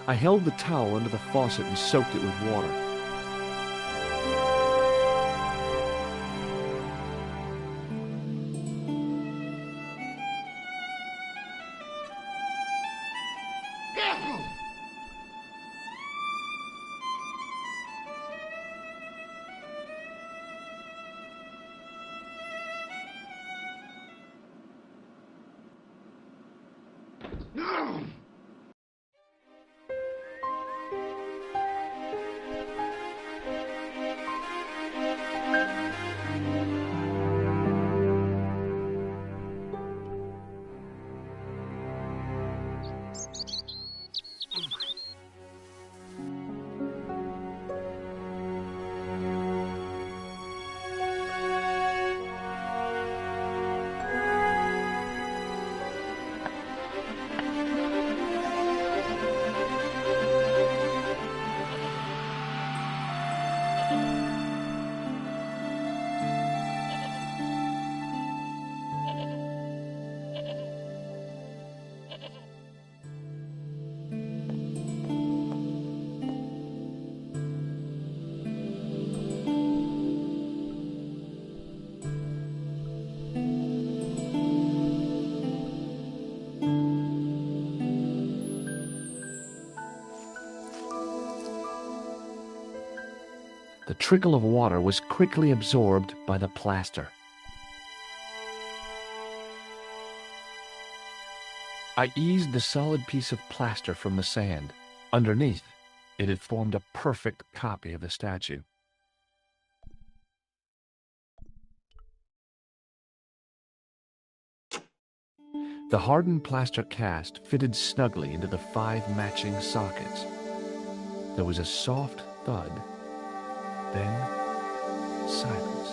I held the towel under the faucet and soaked it with water. The trickle of water was quickly absorbed by the plaster. I eased the solid piece of plaster from the sand. Underneath, it had formed a perfect copy of the statue. The hardened plaster cast fitted snugly into the 5 matching sockets. There was a soft thud. Then, silence.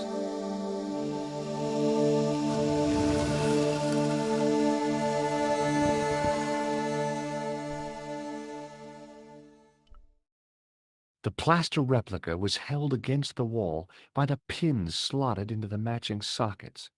The plaster replica was held against the wall by the pins slotted into the matching sockets.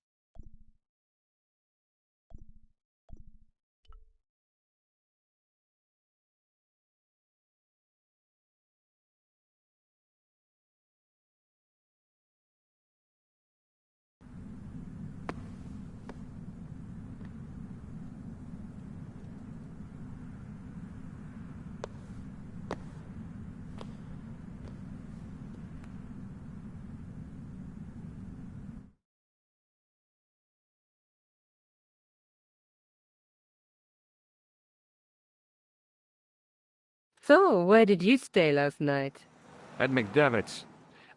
So, where did you stay last night? At McDevitt's.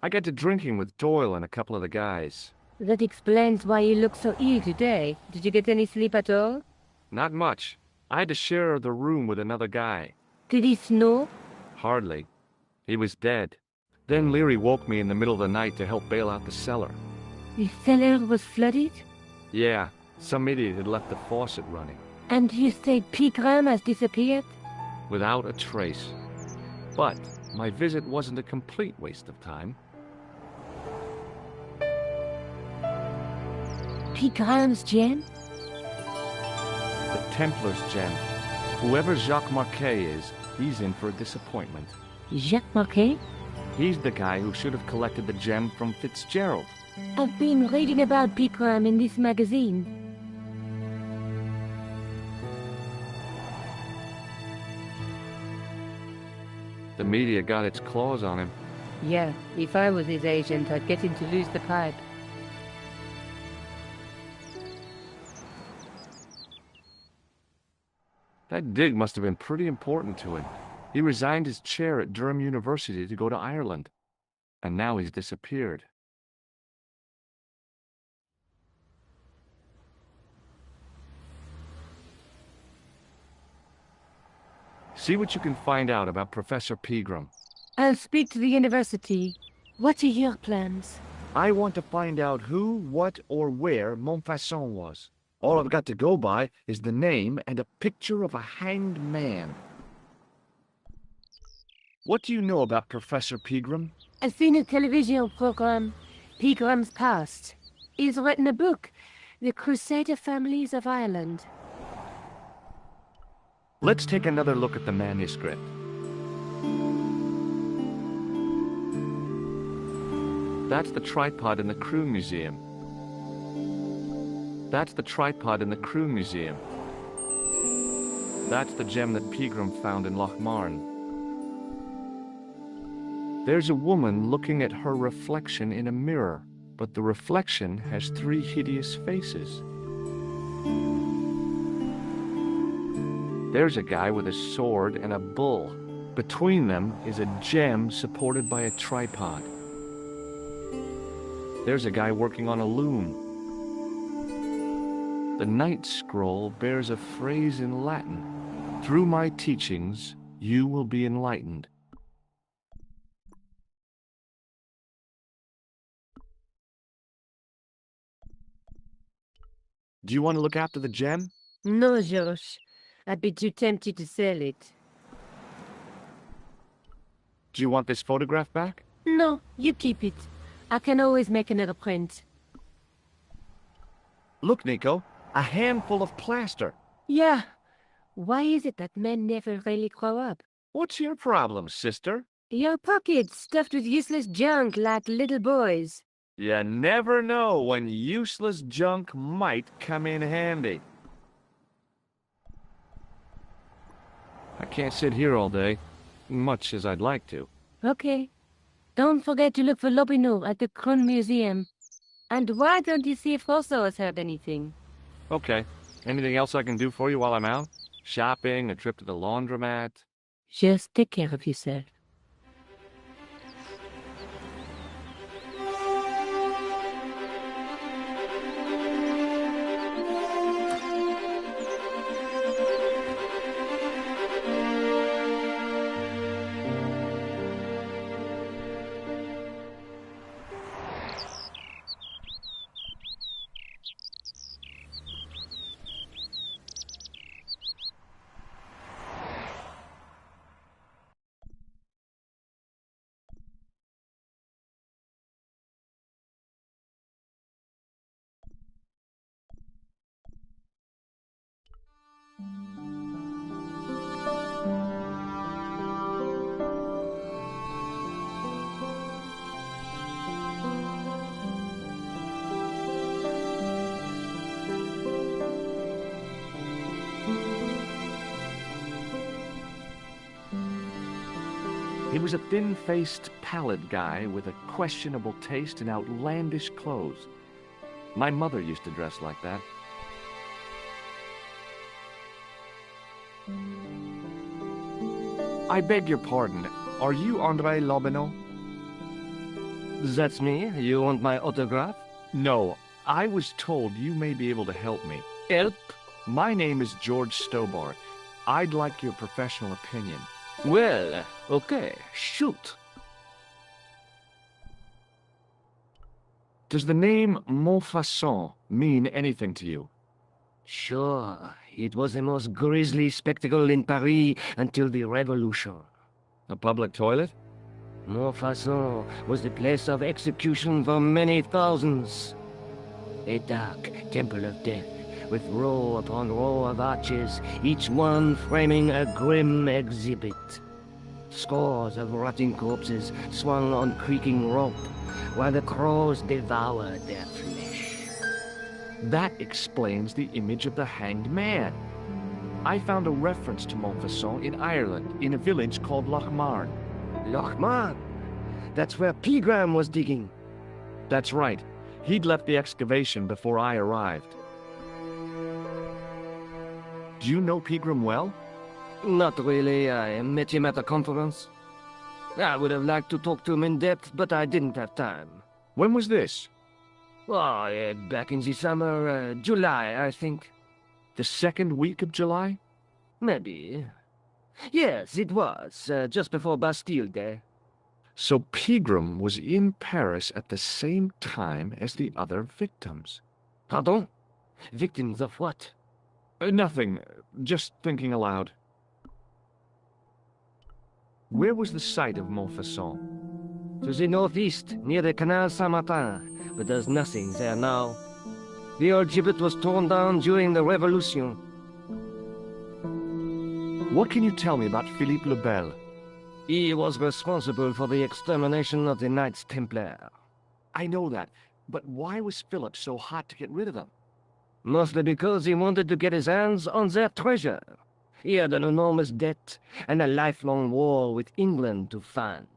I got to drinking with Doyle and a couple of the guys. That explains why you look so ill today. Did you get any sleep at all? Not much. I had to share the room with another guy. Did he snore? Hardly. He was dead. Then Leary woke me in the middle of the night to help bail out the cellar. The cellar was flooded? Yeah, some idiot had left the faucet running. And you say Pegram has disappeared? Without a trace. But my visit wasn't a complete waste of time. Pegram's gem? The Templar's gem. Whoever Jacques Marquet is, he's in for a disappointment. Jacques Marquet? He's the guy who should have collected the gem from Fitzgerald. I've been reading about Pegram in this magazine. The media got its claws on him. Yeah, if I was his agent, I'd get him to lose the pipe. That dig must have been pretty important to him. He resigned his chair at Durham University to go to Ireland. And now he's disappeared. See what you can find out about Professor Pegram. I'll speak to the university. What are your plans? I want to find out who, what, or where Montfaucon was. All I've got to go by is the name and a picture of a hanged man. What do you know about Professor Pegram? I've seen a television program, Pilgrim's Past. He's written a book, The Crusader Families of Ireland. Let's take another look at the manuscript. That's the tripod in the Crew Museum. That's the tripod in the Crew Museum. That's the gem that Pegram found in Lochmarn. There's a woman looking at her reflection in a mirror, but the reflection has 3 hideous faces. There's a guy with a sword and a bull. Between them is a gem supported by a tripod. There's a guy working on a loom. The Night Scroll bears a phrase in Latin. Through my teachings, you will be enlightened. Do you want to look after the gem? No, Josh. I'd be too tempted to sell it. Do you want this photograph back? No, you keep it. I can always make another print. Look, Nico, a handful of plaster. Yeah. Why is it that men never really grow up? What's your problem, sister? Your pockets stuffed with useless junk like little boys. You never know when useless junk might come in handy. I can't sit here all day, much as I'd like to. Okay. Don't forget to look for Lobino at the Kron Museum. And why don't you see if Rosso has heard anything? Okay. Anything else I can do for you while I'm out? Shopping, a trip to the laundromat? Just take care of yourself. He was a thin-faced, pallid guy with a questionable taste in outlandish clothes. My mother used to dress like that. I beg your pardon. Are you André Lobino? That's me. You want my autograph? No, I was told you may be able to help me. Help? My name is George Stobart. I'd like your professional opinion. Well, okay, shoot. Does the name Montfaucon mean anything to you? Sure, it was the most grisly spectacle in Paris until the Revolution. A public toilet? Montfaucon was the place of execution for many thousands. A dark temple of death, with row upon row of arches, each one framing a grim exhibit. Scores of rotting corpses swung on creaking rope, while the crows devoured their flesh. That explains the image of the hanged man. I found a reference to Montfaucon in Ireland, in a village called Lochmarn. Lochmarn? That's where Pegram was digging. That's right. He'd left the excavation before I arrived. Do you know Pegram well? Not really. I met him at a conference. I would have liked to talk to him in depth, but I didn't have time. When was this? Oh, back in the summer, July, I think. The second week of July? Maybe. Yes, it was, just before Bastille Day. So Pegram was in Paris at the same time as the other victims. Pardon? Victims of what? Nothing. Just thinking aloud. Where was the site of Montfaucon? To the northeast, near the Canal Saint-Martin, but there's nothing there now. The old gibbet was torn down during the Revolution. What can you tell me about Philippe le Bel? He was responsible for the extermination of the Knights Templar. I know that, but why was Philip so hot to get rid of them? Mostly because he wanted to get his hands on their treasure. He had an enormous debt and a lifelong war with England to fund.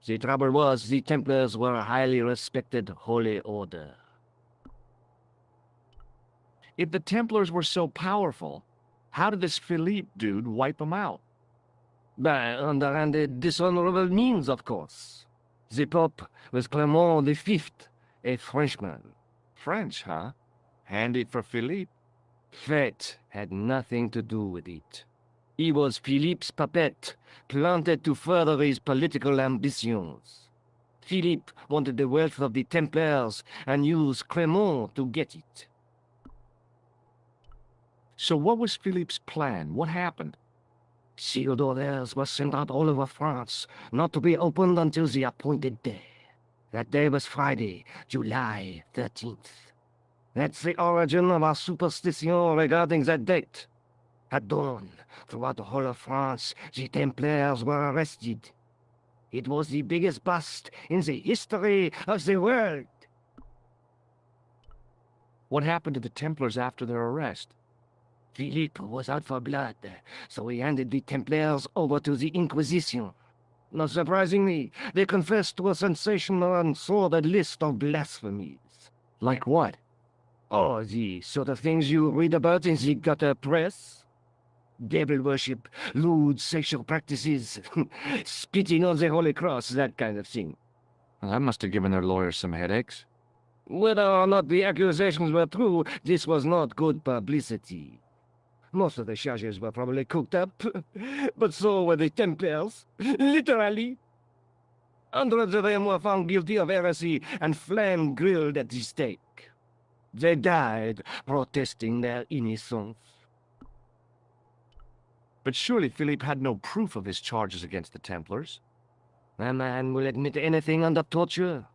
The trouble was, the Templars were a highly respected holy order. If the Templars were so powerful, how did this Philippe dude wipe them out? By underhanded, dishonorable means, of course. The Pope was Clement V, a Frenchman. French, huh? Handy for Philippe. Fate had nothing to do with it. He was Philippe's puppet, planted to further his political ambitions. Philippe wanted the wealth of the Templars and used Clement to get it. So what was Philippe's plan? What happened? Sealed orders were sent out all over France, not to be opened until the appointed day. That day was Friday, July 13th. That's the origin of our superstition regarding that date. At dawn, throughout the whole of France, the Templars were arrested. It was the biggest bust in the history of the world. What happened to the Templars after their arrest? Philippe was out for blood, so he handed the Templars over to the Inquisition. Not surprisingly, they confessed to a sensational and sordid list of blasphemies. Like what? Oh, the sort of things you read about in the gutter press. Devil worship, lewd sexual practices, spitting on the Holy Cross, that kind of thing. Well, that must have given their lawyers some headaches. Whether or not the accusations were true, this was not good publicity. Most of the charges were probably cooked up, but so were the Templars, literally. Hundreds of them were found guilty of heresy and flame-grilled at the stake. They died protesting their innocence. But surely Philippe had no proof of his charges against the Templars. A man will admit anything under torture.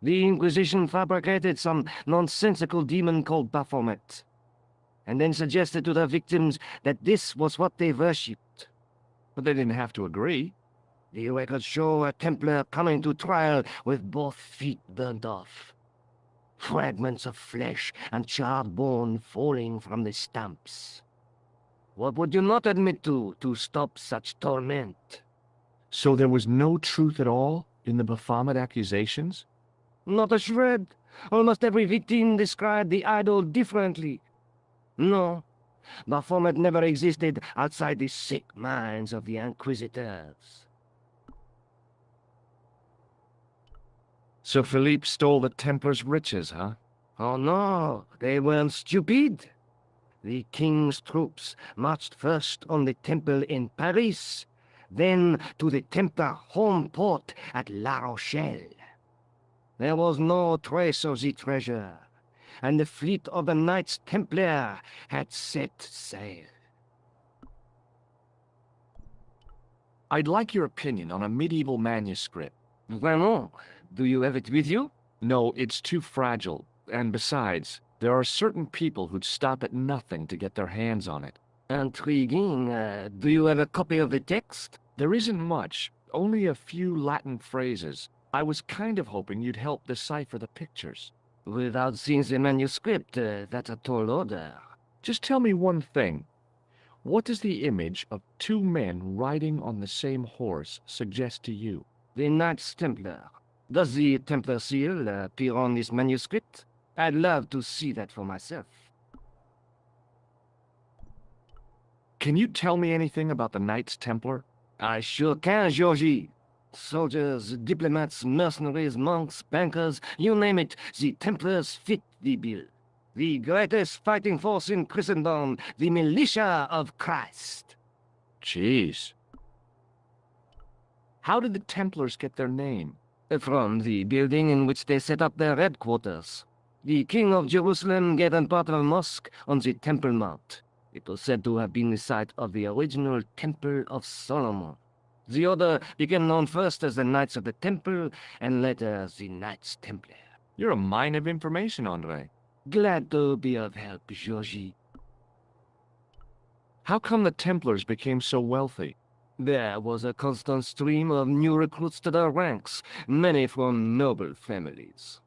The Inquisition fabricated some nonsensical demon called Baphomet, and then suggested to their victims that this was what they worshipped. But they didn't have to agree. The records show a Templar coming to trial with both feet burnt off. Fragments of flesh and charred bone falling from the stumps. What would you not admit to stop such torment? So there was no truth at all in the Baphomet accusations? Not a shred. Almost every victim described the idol differently. No, Baphomet never existed outside the sick minds of the Inquisitors. So Philippe stole the Templars' riches, huh? Oh no, they weren't stupid. The king's troops marched first on the temple in Paris, then to the Templar home port at La Rochelle. There was no trace of the treasure, and the fleet of the Knights Templar had set sail. I'd like your opinion on a medieval manuscript. Vraiment? Do you have it with you? No, it's too fragile, and besides, there are certain people who'd stop at nothing to get their hands on it. Intriguing. Do you have a copy of the text? There isn't much, only a few Latin phrases. I was kind of hoping you'd help decipher the pictures. Without seeing the manuscript, that's a tall order. Just tell me one thing. What does the image of two men riding on the same horse suggest to you? The Knights Templar. Does the Templar seal appear on this manuscript? I'd love to see that for myself. Can you tell me anything about the Knights Templar? I sure can, Georgie. Soldiers, diplomats, mercenaries, monks, bankers, you name it, the Templars fit the bill. The greatest fighting force in Christendom, the militia of Christ. Jeez. How did the Templars get their name? From the building in which they set up their headquarters. The King of Jerusalem gave them part of a mosque on the Temple Mount. It was said to have been the site of the original Temple of Solomon. The order became known first as the Knights of the Temple, and later the Knights Templar. You're a mine of information, Andre. Glad to be of help, Georgie. How come the Templars became so wealthy? There was a constant stream of new recruits to their ranks, many from noble families.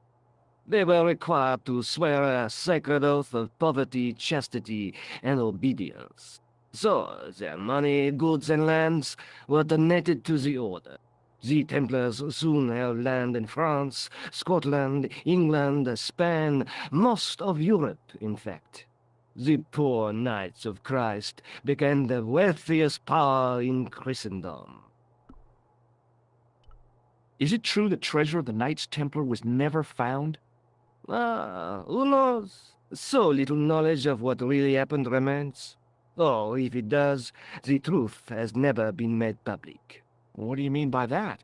They were required to swear a sacred oath of poverty, chastity, and obedience. So, their money, goods, and lands were donated to the order. The Templars soon held land in France, Scotland, England, Spain, most of Europe, in fact. The poor Knights of Christ became the wealthiest power in Christendom. Is it true the treasure of the Knights Templar was never found? Who knows? So little knowledge of what really happened remains. Or, if it does, the truth has never been made public. What do you mean by that?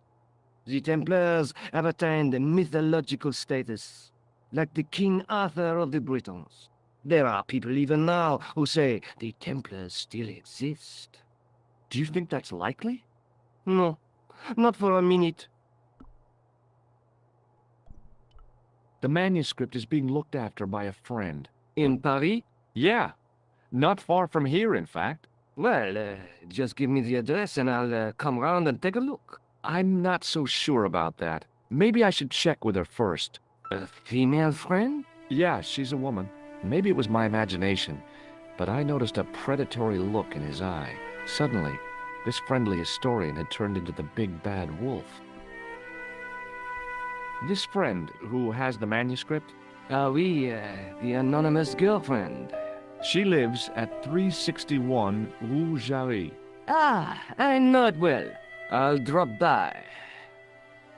The Templars have attained a mythological status, like the King Arthur of the Britons. There are people even now who say the Templars still exist. Do you think that's likely? No, not for a minute. The manuscript is being looked after by a friend. In Paris? Yeah. Not far from here, in fact. Well, just give me the address and I'll come round and take a look. I'm not so sure about that. Maybe I should check with her first. A female friend? Yeah, she's a woman. Maybe it was my imagination, but I noticed a predatory look in his eye. Suddenly, this friendly historian had turned into the big bad wolf. This friend, who has the manuscript? Oui, the anonymous girlfriend. She lives at 361 Rue Jarry. Ah, I know it well. I'll drop by.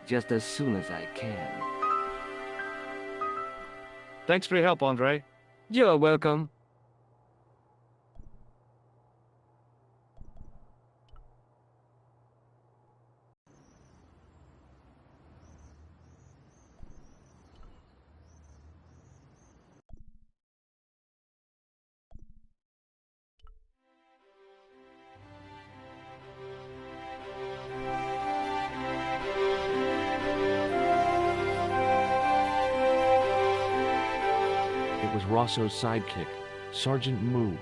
Just as soon as I can. Thanks for your help, Andre. You're welcome. It was Rosso's sidekick, Sergeant Moo.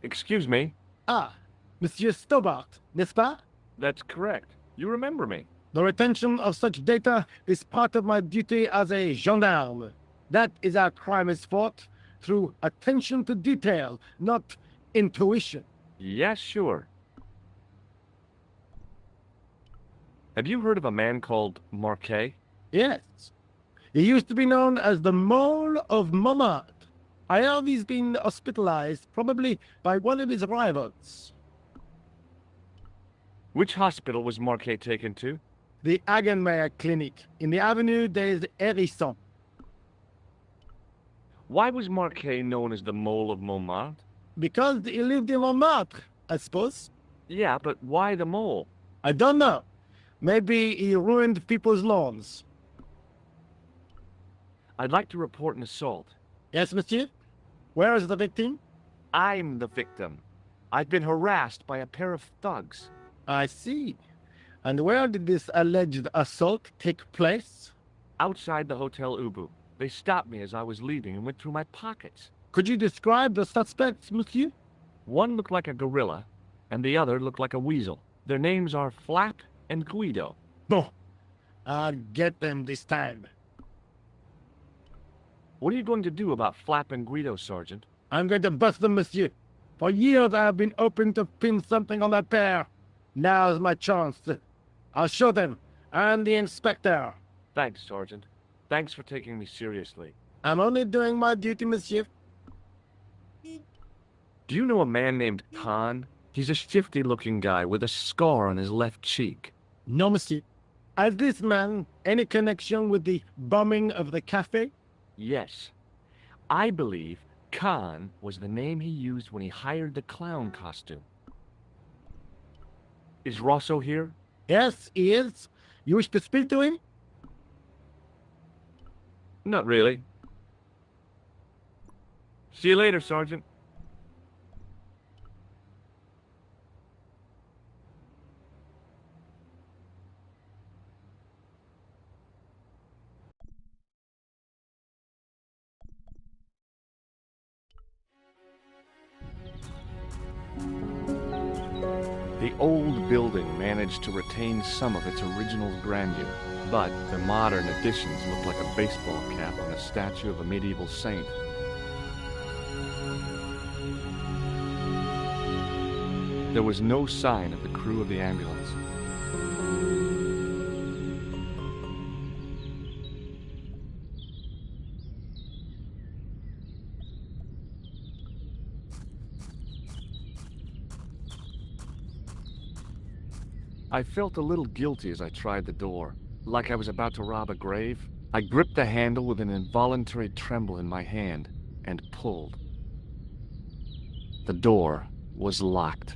Excuse me? Ah, Monsieur Stobart, n'est-ce pas? That's correct. You remember me. The retention of such data is part of my duty as a gendarme. That is how crime is fought, through attention to detail, not intuition. Yes, sure. Have you heard of a man called Marquet? Yes. He used to be known as the Mole of Montmartre. I heard he's been hospitalized, probably by one of his rivals. Which hospital was Marquet taken to? The Hagenmeyer Clinic, in the Avenue des Hérissons. Why was Marquet known as the Mole of Montmartre? Because he lived in Montmartre, I suppose. Yeah, but why the mole? I don't know. Maybe he ruined people's lawns. I'd like to report an assault. Yes, monsieur? Where is the victim? I'm the victim. I've been harassed by a pair of thugs. I see. And where did this alleged assault take place? Outside the Hotel Ubu. They stopped me as I was leaving and went through my pockets. Could you describe the suspects, monsieur? One looked like a gorilla, and the other looked like a weasel. Their names are Flap and Guido. Bon. I'll get them this time. What are you going to do about Flap and Guido, Sergeant? I'm going to bust them, monsieur. For years I have been hoping to pin something on that pair. Now's my chance. I'll show them. I'm the inspector. Thanks, Sergeant. Thanks for taking me seriously. I'm only doing my duty, monsieur. Do you know a man named Khan? He's a shifty-looking guy with a scar on his left cheek. No, monsieur. Has this man any connection with the bombing of the cafe? Yes. I believe Khan was the name he used when he hired the clown costume. Is Rosso here? Yes, he is. You wish to speak to him? Not really. See you later, Sergeant. The old building managed to retain some of its original grandeur, but the modern additions looked like a baseball cap on a statue of a medieval saint. There was no sign of the crew of the ambulance. I felt a little guilty as I tried the door, like I was about to rob a grave. I gripped the handle with an involuntary tremble in my hand and pulled. The door was locked.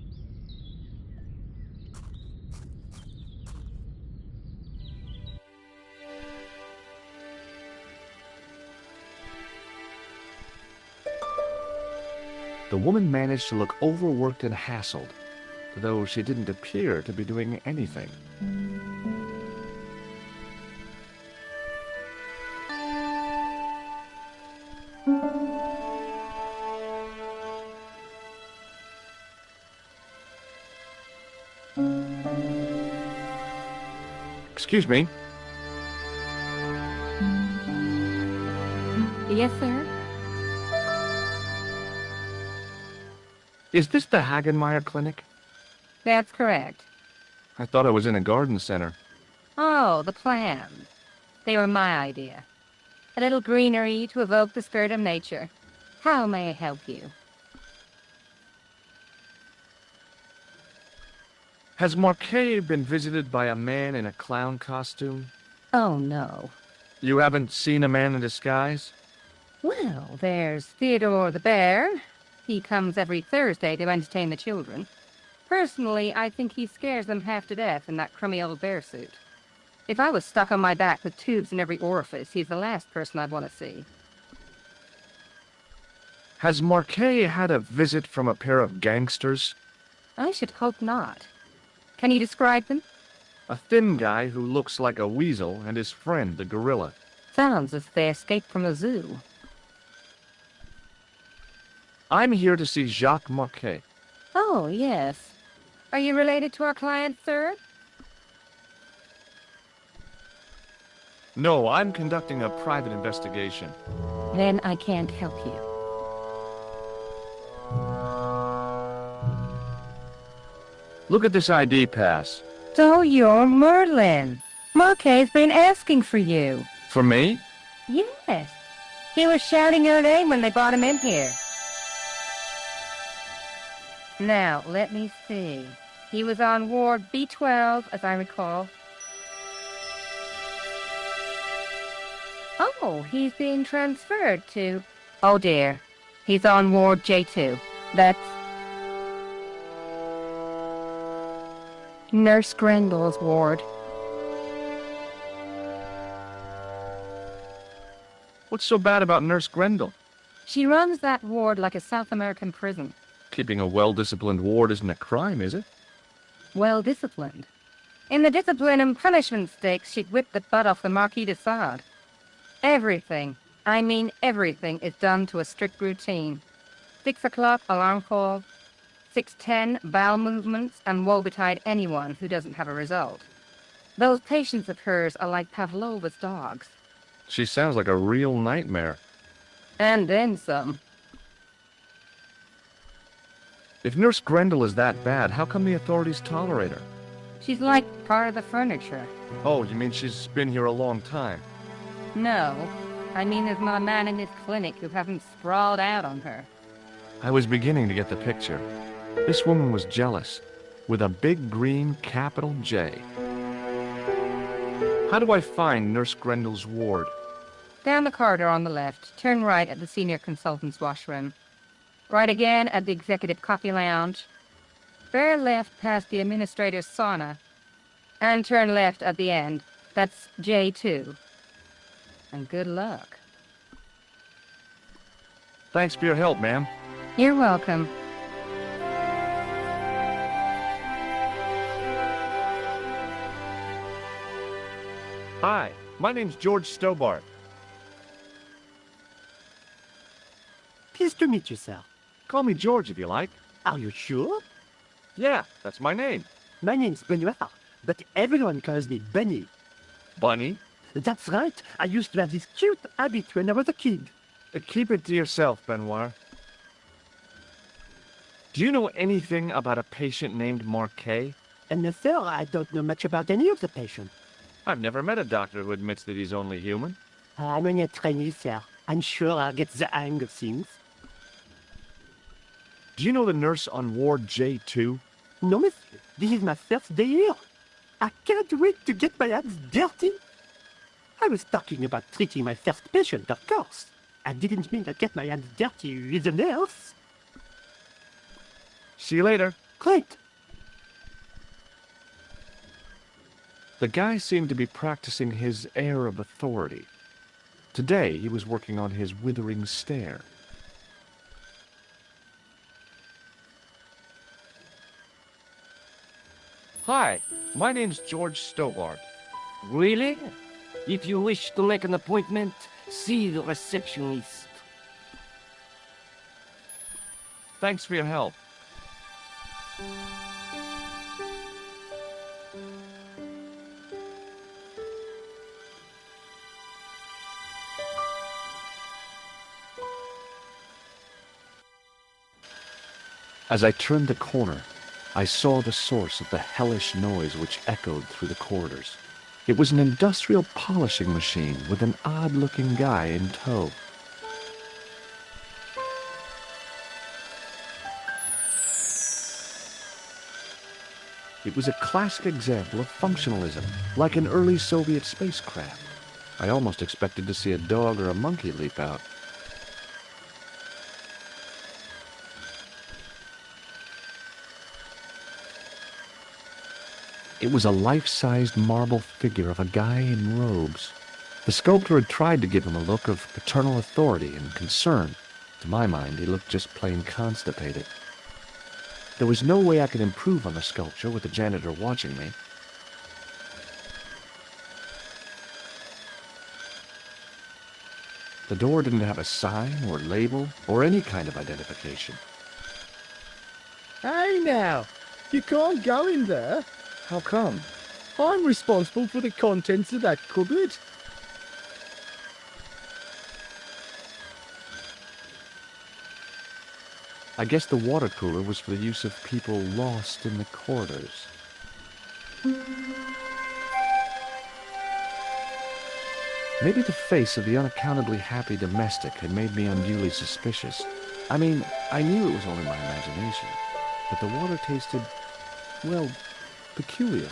The woman managed to look overworked and hassled, though she didn't appear to be doing anything. Excuse me. Yes, sir? Is this the Hagenmeyer Clinic? That's correct. I thought I was in a garden center. Oh, the plans. They were my idea. A little greenery to evoke the spirit of nature. How may I help you? Has Marquet been visited by a man in a clown costume? Oh, no. You haven't seen a man in disguise? Well, there's Theodore the Bear. He comes every Thursday to entertain the children. Personally, I think he scares them half to death in that crummy old bear suit. If I was stuck on my back with tubes in every orifice, he's the last person I'd want to see. Has Marquet had a visit from a pair of gangsters? I should hope not. Can you describe them? A thin guy who looks like a weasel and his friend, the gorilla. Sounds as if they escaped from the zoo. I'm here to see Jacques Marquet. Oh, yes. Are you related to our client, sir? No, I'm conducting a private investigation. Then I can't help you. Look at this ID pass. So you're Merlin. Marquet's been asking for you. For me? Yes. He was shouting your name when they brought him in here. Now, let me see. He was on Ward B12, as I recall. Oh, he's being transferred to... Oh, dear. He's on Ward J2. That's... Nurse Grendel's ward. What's so bad about Nurse Grendel? She runs that ward like a South American prison. Keeping a well-disciplined ward isn't a crime, is it? Well-disciplined. In the discipline and punishment stakes, she'd whip the butt off the Marquis de Sade. Everything, I mean everything, is done to a strict routine. 6 o'clock, alarm call. 6:10, bowel movements, and woe betide anyone who doesn't have a result. Those patients of hers are like Pavlova's dogs. She sounds like a real nightmare. And then some. If Nurse Grendel is that bad, how come the authorities tolerate her? She's like part of the furniture. Oh, you mean she's been here a long time? No, I mean there's not a man in this clinic who hasn't sprawled out on her. I was beginning to get the picture. This woman was jealous, with a big green capital J. How do I find Nurse Grendel's ward? Down the corridor on the left, turn right at the senior consultant's washroom. Right again at the executive coffee lounge. Bear left past the administrator's sauna. And turn left at the end. That's J2. And good luck. Thanks for your help, ma'am. You're welcome. Hi, my name's George Stobart. Pleased to meet you, sir. Call me George if you like. Are you sure? Yeah, that's my name. My name's Benoit, but everyone calls me Bunny. Bunny? That's right. I used to have this cute habit when I was a kid. Keep it to yourself, Benoit. Do you know anything about a patient named Marquet? And no, sir, I don't know much about any of the patients. I've never met a doctor who admits that he's only human. I'm only a trainee, sir. I'm sure I'll get the hang of things. Do you know the nurse on Ward J2? No, monsieur. This is my first day here. I can't wait to get my hands dirty. I was talking about treating my first patient, of course. I didn't mean to get my hands dirty with a nurse. See you later. Great. The guy seemed to be practicing his air of authority. Today, he was working on his withering stare. Hi, my name's George Stobart. Really? If you wish to make an appointment, see the receptionist. Thanks for your help. As I turned the corner, I saw the source of the hellish noise which echoed through the corridors. It was an industrial polishing machine with an odd-looking guy in tow. It was a classic example of functionalism, like an early Soviet spacecraft. I almost expected to see a dog or a monkey leap out. It was a life-sized marble figure of a guy in robes. The sculptor had tried to give him a look of paternal authority and concern. To my mind, he looked just plain constipated. There was no way I could improve on the sculpture with the janitor watching me. The door didn't have a sign or label or any kind of identification. Hey now, you can't go in there. How come? I'm responsible for the contents of that cupboard. I guess the water cooler was for the use of people lost in the corridors. Maybe the face of the unaccountably happy domestic had made me unduly suspicious. I mean, I knew it was only my imagination, but the water tasted, well, peculiar.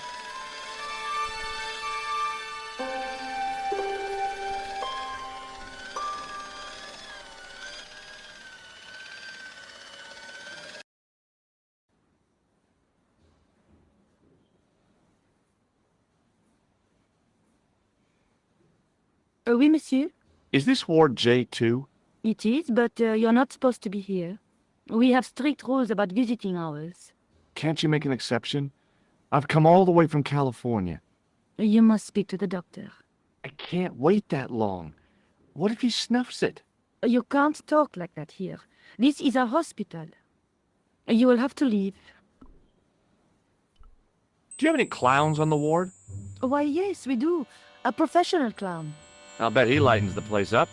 Oui, monsieur. Is this Ward J2? It is, but you're not supposed to be here. We have strict rules about visiting hours. Can't you make an exception? I've come all the way from California. You must speak to the doctor. I can't wait that long. What if he snuffs it? You can't talk like that here. This is a hospital. You will have to leave. Do you have any clowns on the ward? Why, yes, we do. A professional clown. I'll bet he lightens the place up.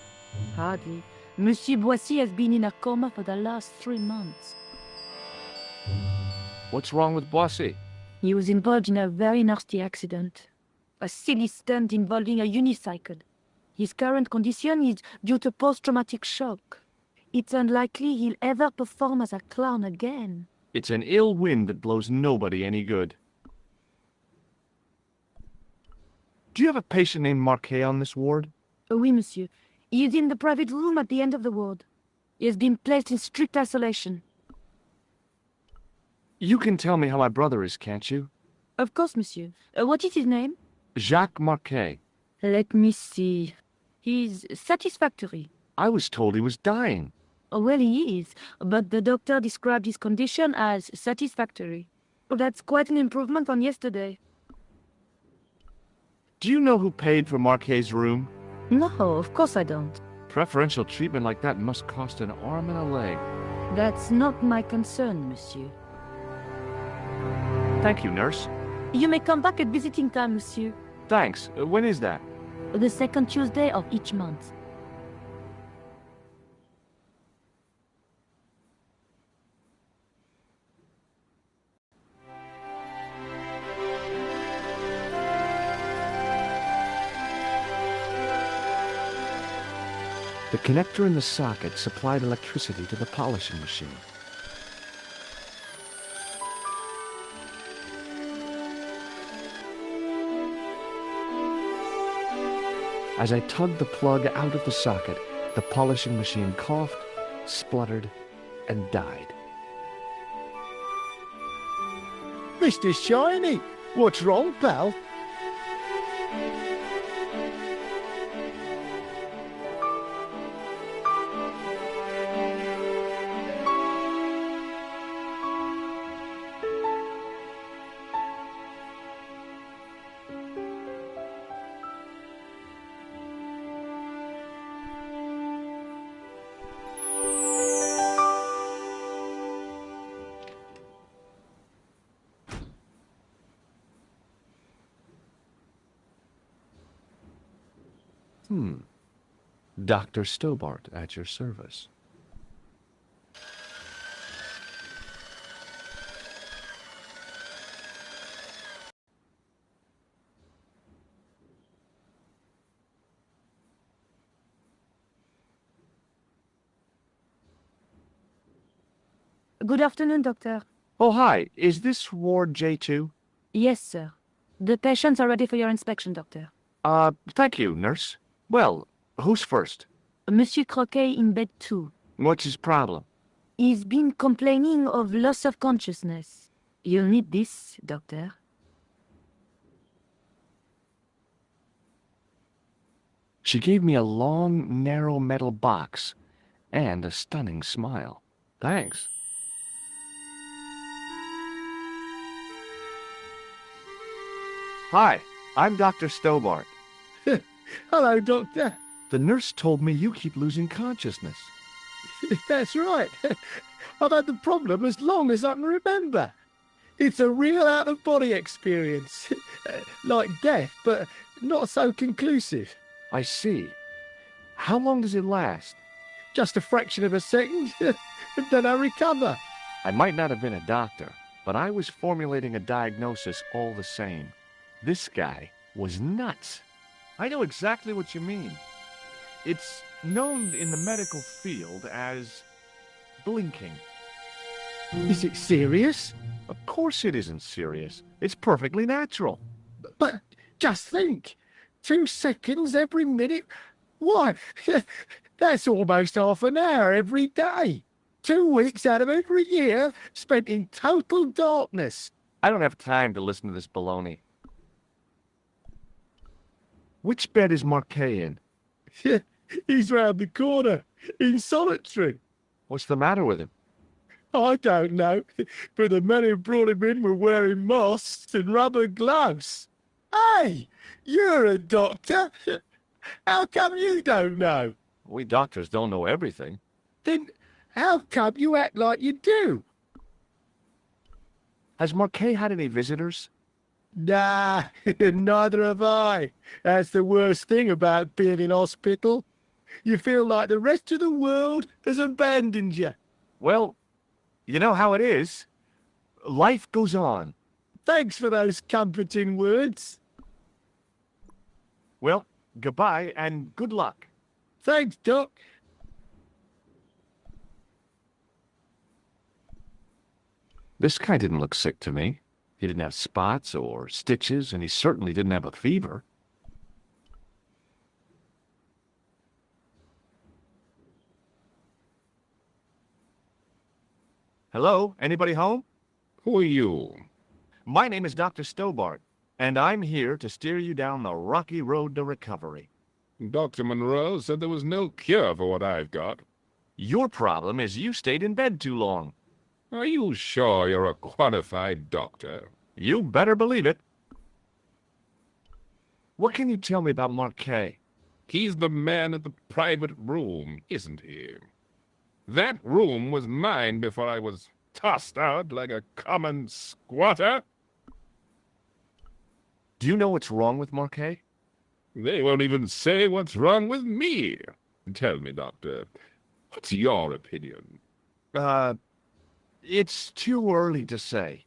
Hardly. Monsieur Boissy has been in a coma for the last 3 months. What's wrong with Boissy? He was involved in a very nasty accident. A silly stunt involving a unicycle. His current condition is due to post-traumatic shock. It's unlikely he'll ever perform as a clown again. It's an ill wind that blows nobody any good. Do you have a patient named Marquet on this ward? Oui, monsieur. He is in the private room at the end of the ward. He has been placed in strict isolation. You can tell me how my brother is, can't you? Of course, monsieur. What is his name? Jacques Marquet. Let me see. He's satisfactory. I was told he was dying. Well, he is, but the doctor described his condition as satisfactory. That's quite an improvement on yesterday. Do you know who paid for Marquet's room? No, of course I don't. Preferential treatment like that must cost an arm and a leg. That's not my concern, monsieur. Thank you, nurse. You may come back at visiting time, monsieur. Thanks. When is that? The second Tuesday of each month. The connector in the socket supplied electricity to the polishing machine. As I tugged the plug out of the socket, the polishing machine coughed, spluttered, and died. Mr. Shiny, what's wrong, pal? Dr. Stobart at your service. Good afternoon, doctor. Oh, hi. Is this Ward J2? Yes, sir. The patients are ready for your inspection, doctor. Thank you, nurse. Well, who's first? Monsieur Croquet in bed 2. What's his problem? He's been complaining of loss of consciousness. You'll need this, doctor. She gave me a long, narrow metal box and a stunning smile. Thanks. Hi, I'm Dr. Stobart. Hello, Doctor. The nurse told me you keep losing consciousness. That's right. I've had the problem as long as I can remember. It's a real out-of-body experience. Like death, but not so conclusive. I see. How long does it last? Just a fraction of a second, and then I recover. I might not have been a doctor, but I was formulating a diagnosis all the same. This guy was nuts. I know exactly what you mean. It's known in the medical field as blinking. Is it serious? Of course it isn't serious. It's perfectly natural. But just think, 2 seconds every minute. Why, that's almost half an hour every day. 2 weeks out of every year spent in total darkness. I don't have time to listen to this baloney. Which bed is Marquet in? He's round the corner, in solitary. What's the matter with him? I don't know, but the men who brought him in were wearing masks and rubber gloves. Hey, you're a doctor. How come you don't know? We doctors don't know everything. Then how come you act like you do? Has Marquet had any visitors? Nah, neither have I. That's the worst thing about being in hospital. You feel like the rest of the world has abandoned you. Well, you know how it is. Life goes on. Thanks for those comforting words. Well, goodbye and good luck. Thanks, Doc. This guy didn't look sick to me. He didn't have spots or stitches, and he certainly didn't have a fever. Hello? Anybody home? Who are you? My name is Dr. Stobart, and I'm here to steer you down the rocky road to recovery. Dr. Monroe said there was no cure for what I've got. Your problem is you stayed in bed too long. Are you sure you're a qualified doctor? You better believe it. What can you tell me about Marquet? He's the man at the private room, isn't he? That room was mine before I was tossed out like a common squatter. Do you know what's wrong with Marquet? They won't even say what's wrong with me. Tell me, Doctor, what's your opinion? It's too early to say.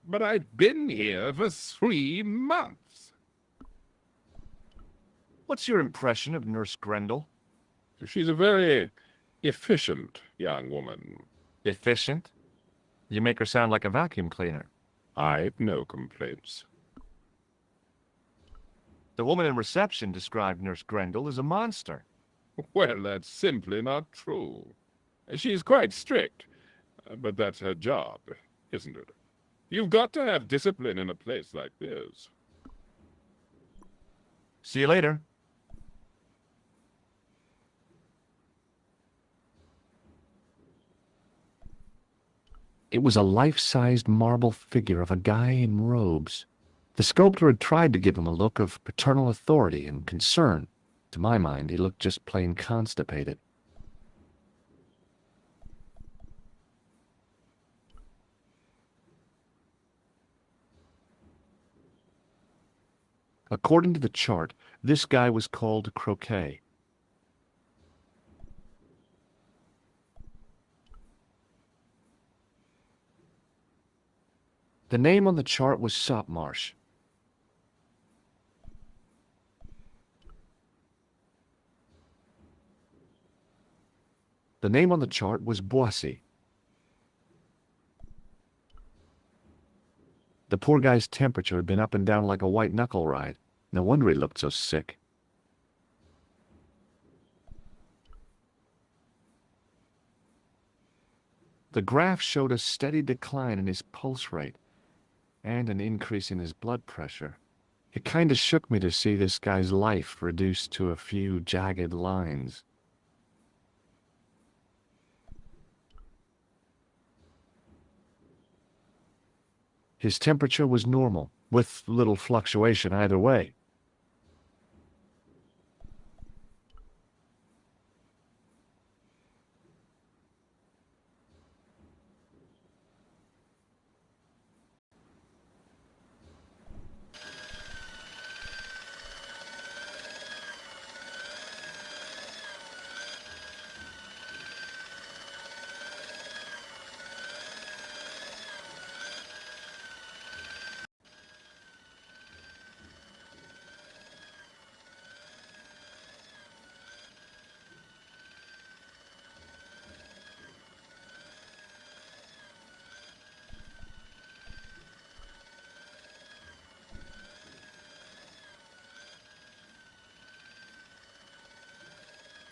But I've been here for 3 months. What's your impression of Nurse Grendel? She's a very efficient young woman. Efficient? You make her sound like a vacuum cleaner. I've no complaints. The woman in reception described Nurse Grendel as a monster. Well, that's simply not true. She's quite strict, but that's her job, isn't it? You've got to have discipline in a place like this. See you later. It was a life-sized marble figure of a guy in robes. The sculptor had tried to give him a look of paternal authority and concern. To my mind, he looked just plain constipated. According to the chart, this guy was called Croquet. The name on the chart was Sopmarsh. The name on the chart was Boissy. The poor guy's temperature had been up and down like a white-knuckle ride. No wonder he looked so sick. The graph showed a steady decline in his pulse rate and an increase in his blood pressure. It kind of shook me to see this guy's life reduced to a few jagged lines. His temperature was normal, with little fluctuation either way.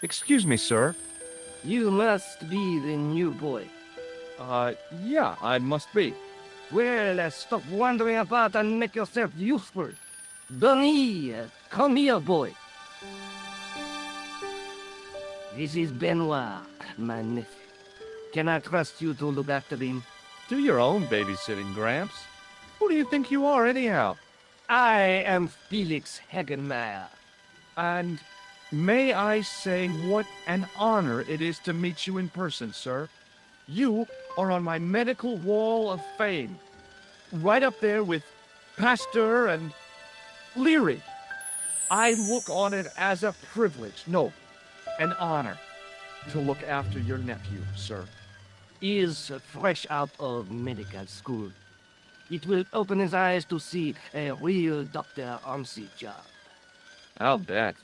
Excuse me, sir. You must be the new boy. Yeah, I must be. Well, stop wandering about and make yourself useful. Donnie, come here, boy. This is Benoit, my nephew. Can I trust you to look after him? Do your own babysitting, Gramps. Who do you think you are, anyhow? I am Felix Hagenmeyer. And may I say what an honor it is to meet you in person, sir. You are on my medical wall of fame. Right up there with Pasteur and Leary. I look on it as a privilege, no, an honor, to look after your nephew, sir. He is fresh out of medical school. It will open his eyes to see a real Dr. Armsy job. I'll bet.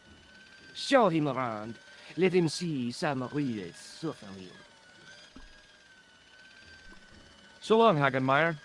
Show him around. Let him see some real suffering. So long, Hagenmeyer.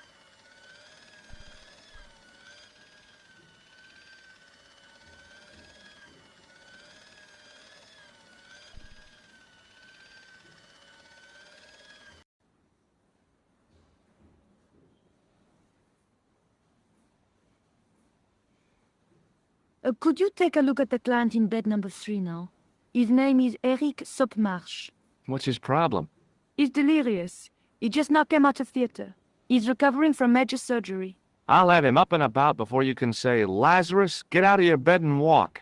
Could you take a look at the client in bed number 3 now? His name is Eric Sopmarsh. What's his problem? He's delirious. He just now came out of theater. He's recovering from major surgery. I'll have him up and about before you can say, Lazarus, get out of your bed and walk.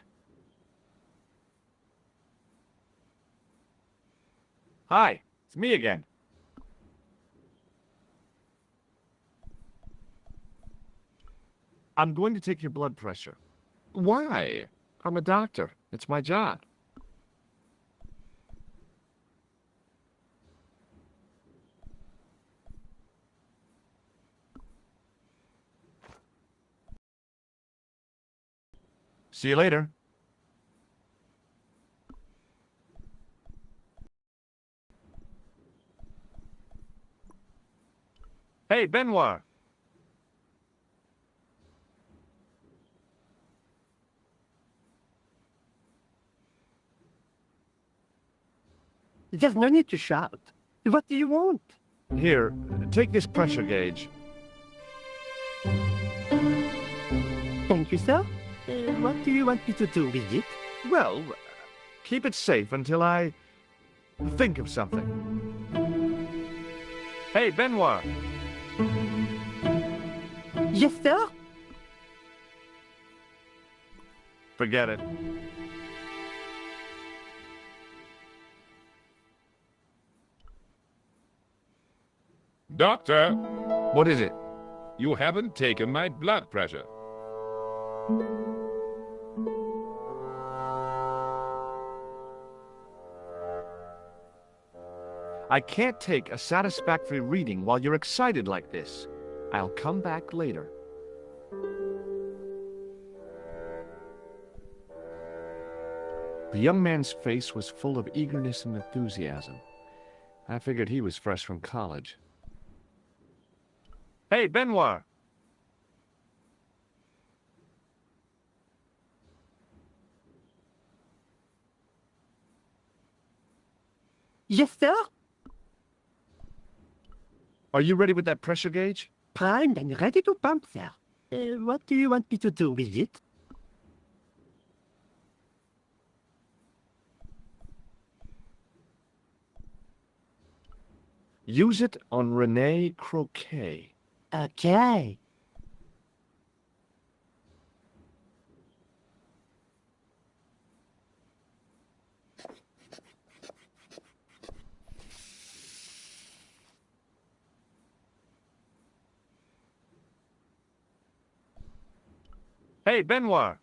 Hi, it's me again. I'm going to take your blood pressure. Why? I'm a doctor. It's my job. See you later. Hey, Benoit. There's no need to shout. What do you want? Here, take this pressure gauge. Thank you, sir. What do you want me to do with it? Well, keep it safe until I think of something. Hey, Benoit. Yes, sir? Forget it. Doctor, What is it? you haven't taken my blood pressure. I can't take a satisfactory reading while you're excited like this. I'll come back later. The young man's face was full of eagerness and enthusiasm. I figured he was fresh from college. Hey, Benoit! Yes, sir? Are you ready with that pressure gauge? Primed and ready to pump, sir. What do you want me to do with it? Use it on Rene Croquet. Okay. Hey, Benoit!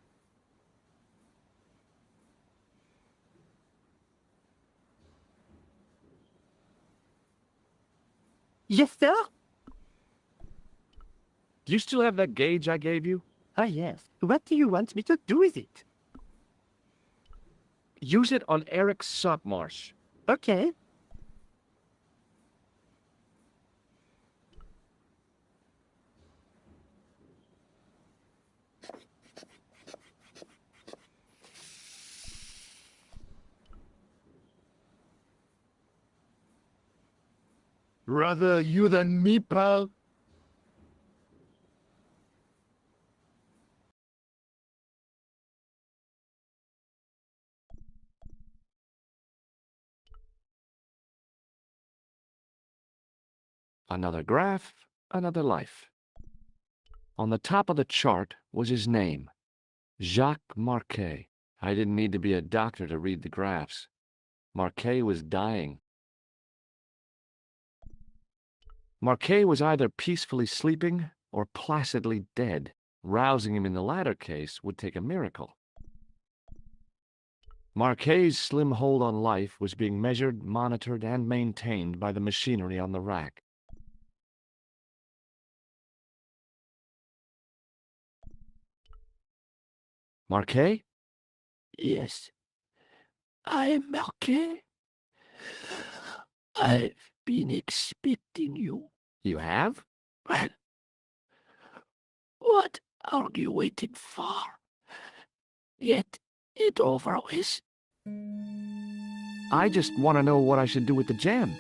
Yes, sir? Do you still have that gauge I gave you? Ah, yes. What do you want me to do with it? Use it on Eric Sopmarsh. Okay. Rather you than me, pal. Another graph, another life. On the top of the chart was his name, Jacques Marquet. I didn't need to be a doctor to read the graphs. Marquet was dying. Marquet was either peacefully sleeping or placidly dead. Rousing him in the latter case would take a miracle. Marquet's slim hold on life was being measured, monitored, and maintained by the machinery on the rack. Marquet? Yes, I am Marquet. I've been expecting you. You have? Well, what are you waiting for? Get it over with. I just want to know what I should do with the gem.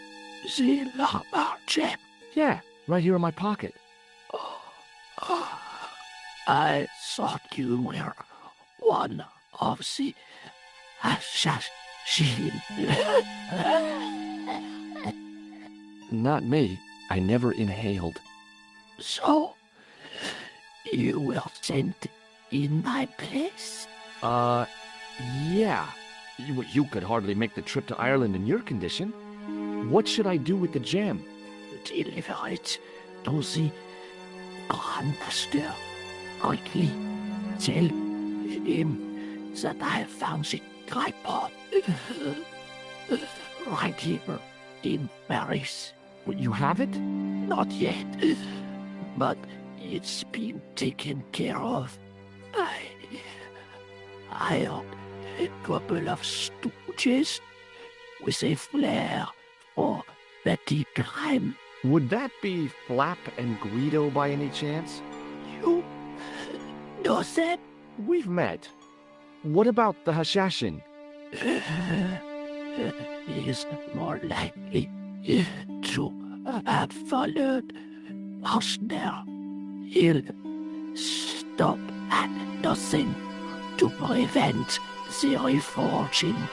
The Lamar gem. Yeah, right here in my pocket. I thought you were one of the assassins. Not me. I never inhaled. So, you were sent in my place? Yeah. You could hardly make the trip to Ireland in your condition. What should I do with the gem? Deliver it to the Grandmaster. Quickly tell him that I have found the tripod right here in Paris. You have it? Not yet, but it's been taken care of. I hired a couple of stooges with a flair for petty crime. Would that be Flap and Guido by any chance? You know them? We've met. What about the Hashashin? Is more likely to have followed Osner. He'll stop at nothing to prevent the reforging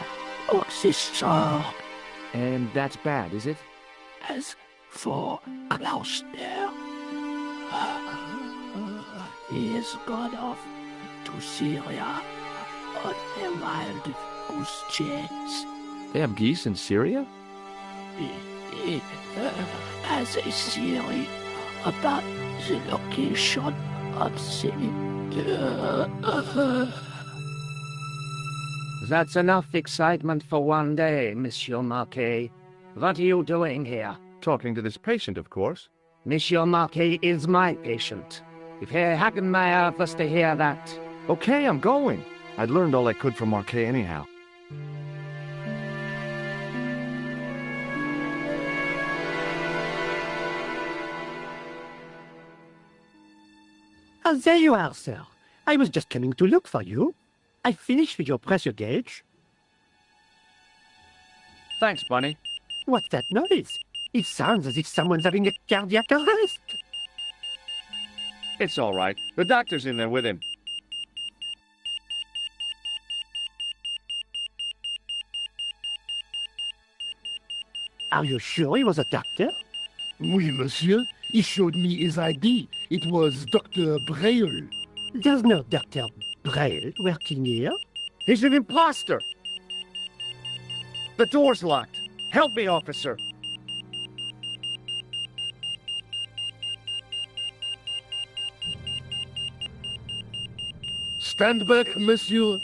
of this sword. And that's bad, is it? As for Klausner, he has gone off to Syria on a wild goose chase. They have geese in Syria? He has a theory about the location of the... That's enough excitement for one day, Monsieur Marquis. What are you doing here? Talking to this patient, of course. Monsieur Marquis is my patient. If Herr Hagenmeyer was to hear that... Okay, I'm going. I'd learned all I could from Marquet anyhow. Oh, there you are, sir. I was just coming to look for you. I finished with your pressure gauge. Thanks, Bunny. What's that noise? It sounds as if someone's having a cardiac arrest. It's all right. The doctor's in there with him. Are you sure he was a doctor? Oui, monsieur. He showed me his ID. It was Dr. Braille. There's no Dr. Braille working here. He's an imposter! The door's locked. Help me, officer. Stand back, monsieur.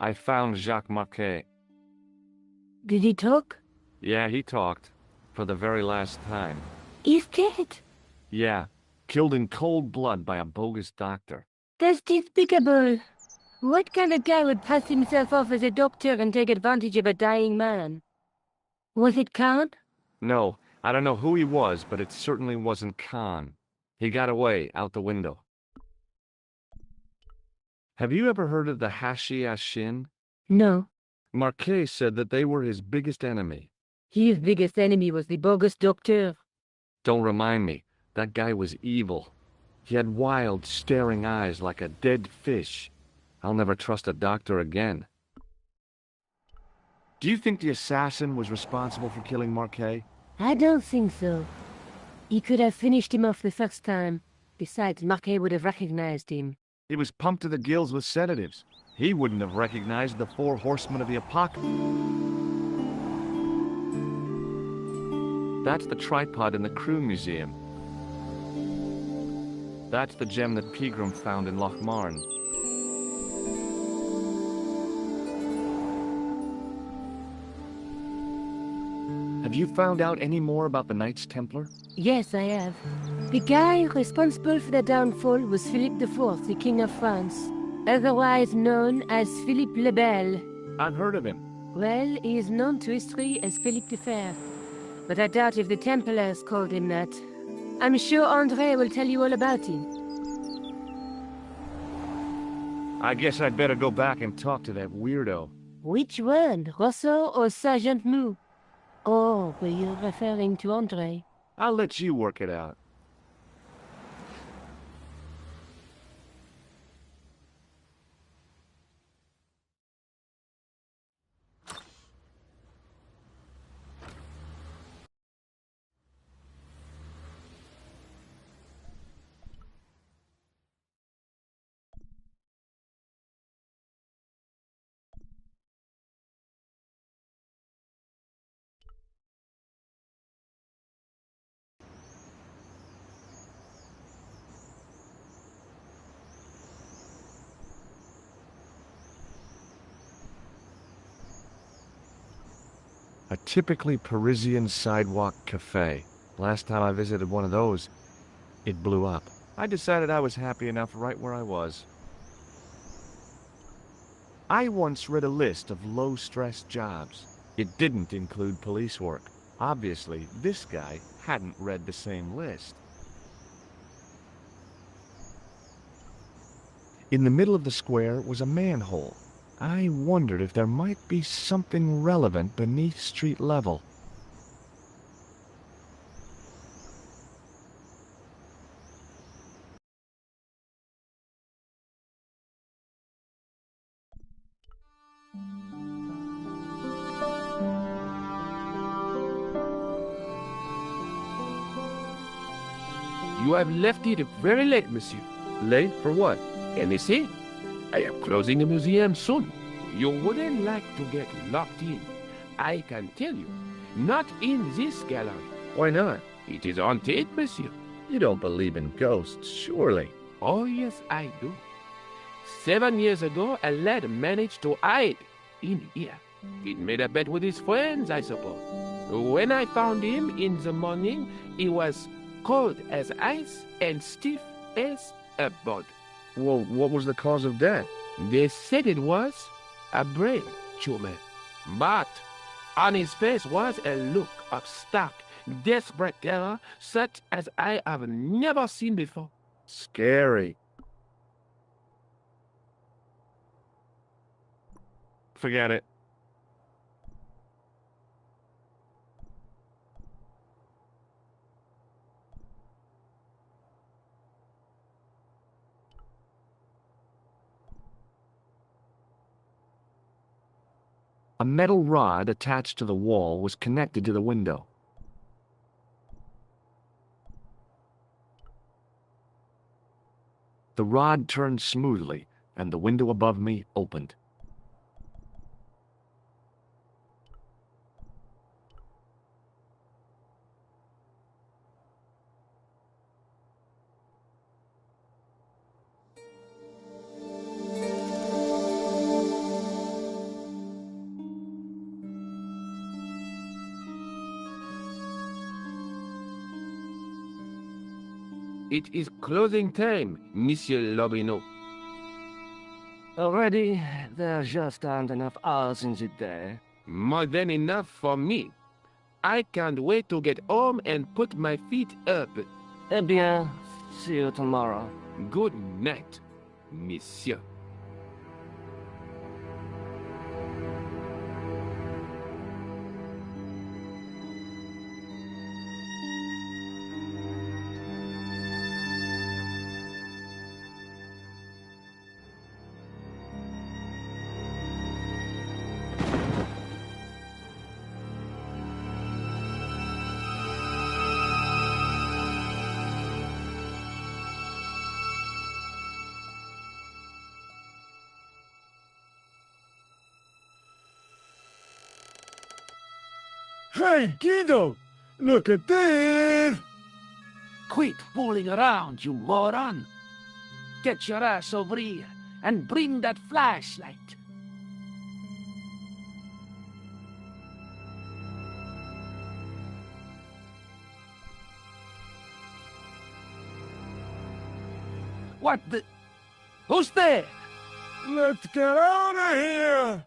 I found Jacques Marquet. Did he talk? Yeah, he talked. For the very last time. He's dead. Yeah, killed in cold blood by a bogus doctor. That's despicable. What kind of guy would pass himself off as a doctor and take advantage of a dying man? Was it Count? No, I don't know who he was, but it certainly wasn't Khan. He got away, out the window. Have you ever heard of the Hashiashin? No. Marquet said that they were his biggest enemy. His biggest enemy was the bogus doctor. Don't remind me. That guy was evil. He had wild, staring eyes like a dead fish. I'll never trust a doctor again. Do you think the assassin was responsible for killing Marquet? I don't think so. He could have finished him off the first time. Besides, Marquet would have recognized him. He was pumped to the gills with sedatives. He wouldn't have recognized the 4 horsemen of the apocalypse. That's the tripod in the Crew Museum. That's the gem that Pegram found in Lochmarn. Have you found out any more about the Knights Templar? Yes, I have. The guy responsible for the downfall was Philippe IV, the King of France, otherwise known as Philippe le Bel. I've heard of him. Well, he is known to history as Philippe the Fair, but I doubt if the Templars called him that. I'm sure André will tell you all about him. I guess I'd better go back and talk to that weirdo. Which one, Rousseau or Sergeant Mou? Oh, were you referring to André? I'll let you work it out. A typically Parisian sidewalk cafe. Last time I visited one of those, it blew up. I decided I was happy enough right where I was. I once read a list of low-stress jobs. It didn't include police work. Obviously, this guy hadn't read the same list. In the middle of the square was a manhole. I wondered if there might be something relevant beneath street level. You have left it very late, monsieur. Late for what? Anything? I am closing the museum soon. You wouldn't like to get locked in. I can tell you. Not in this gallery. Why not? It is haunted, monsieur. You don't believe in ghosts, surely. Oh, yes, I do. 7 years ago, a lad managed to hide in here. He made a bet with his friends, I suppose. When I found him in the morning, he was cold as ice and stiff as a board. Well, what was the cause of death? They said it was a brain tumor. But on his face was a look of stark, desperate terror such as I have never seen before. Scary. Forget it. A metal rod attached to the wall was connected to the window. The rod turned smoothly, and the window above me opened. It is closing time, Monsieur Lobineau. Already, there just aren't enough hours in the day. More than enough for me. I can't wait to get home and put my feet up. Eh bien, see you tomorrow. Good night, monsieur. Hey, Guido! Look at this! Quit fooling around, you moron! Get your ass over here and bring that flashlight. What the... Who's there? Let's get out of here!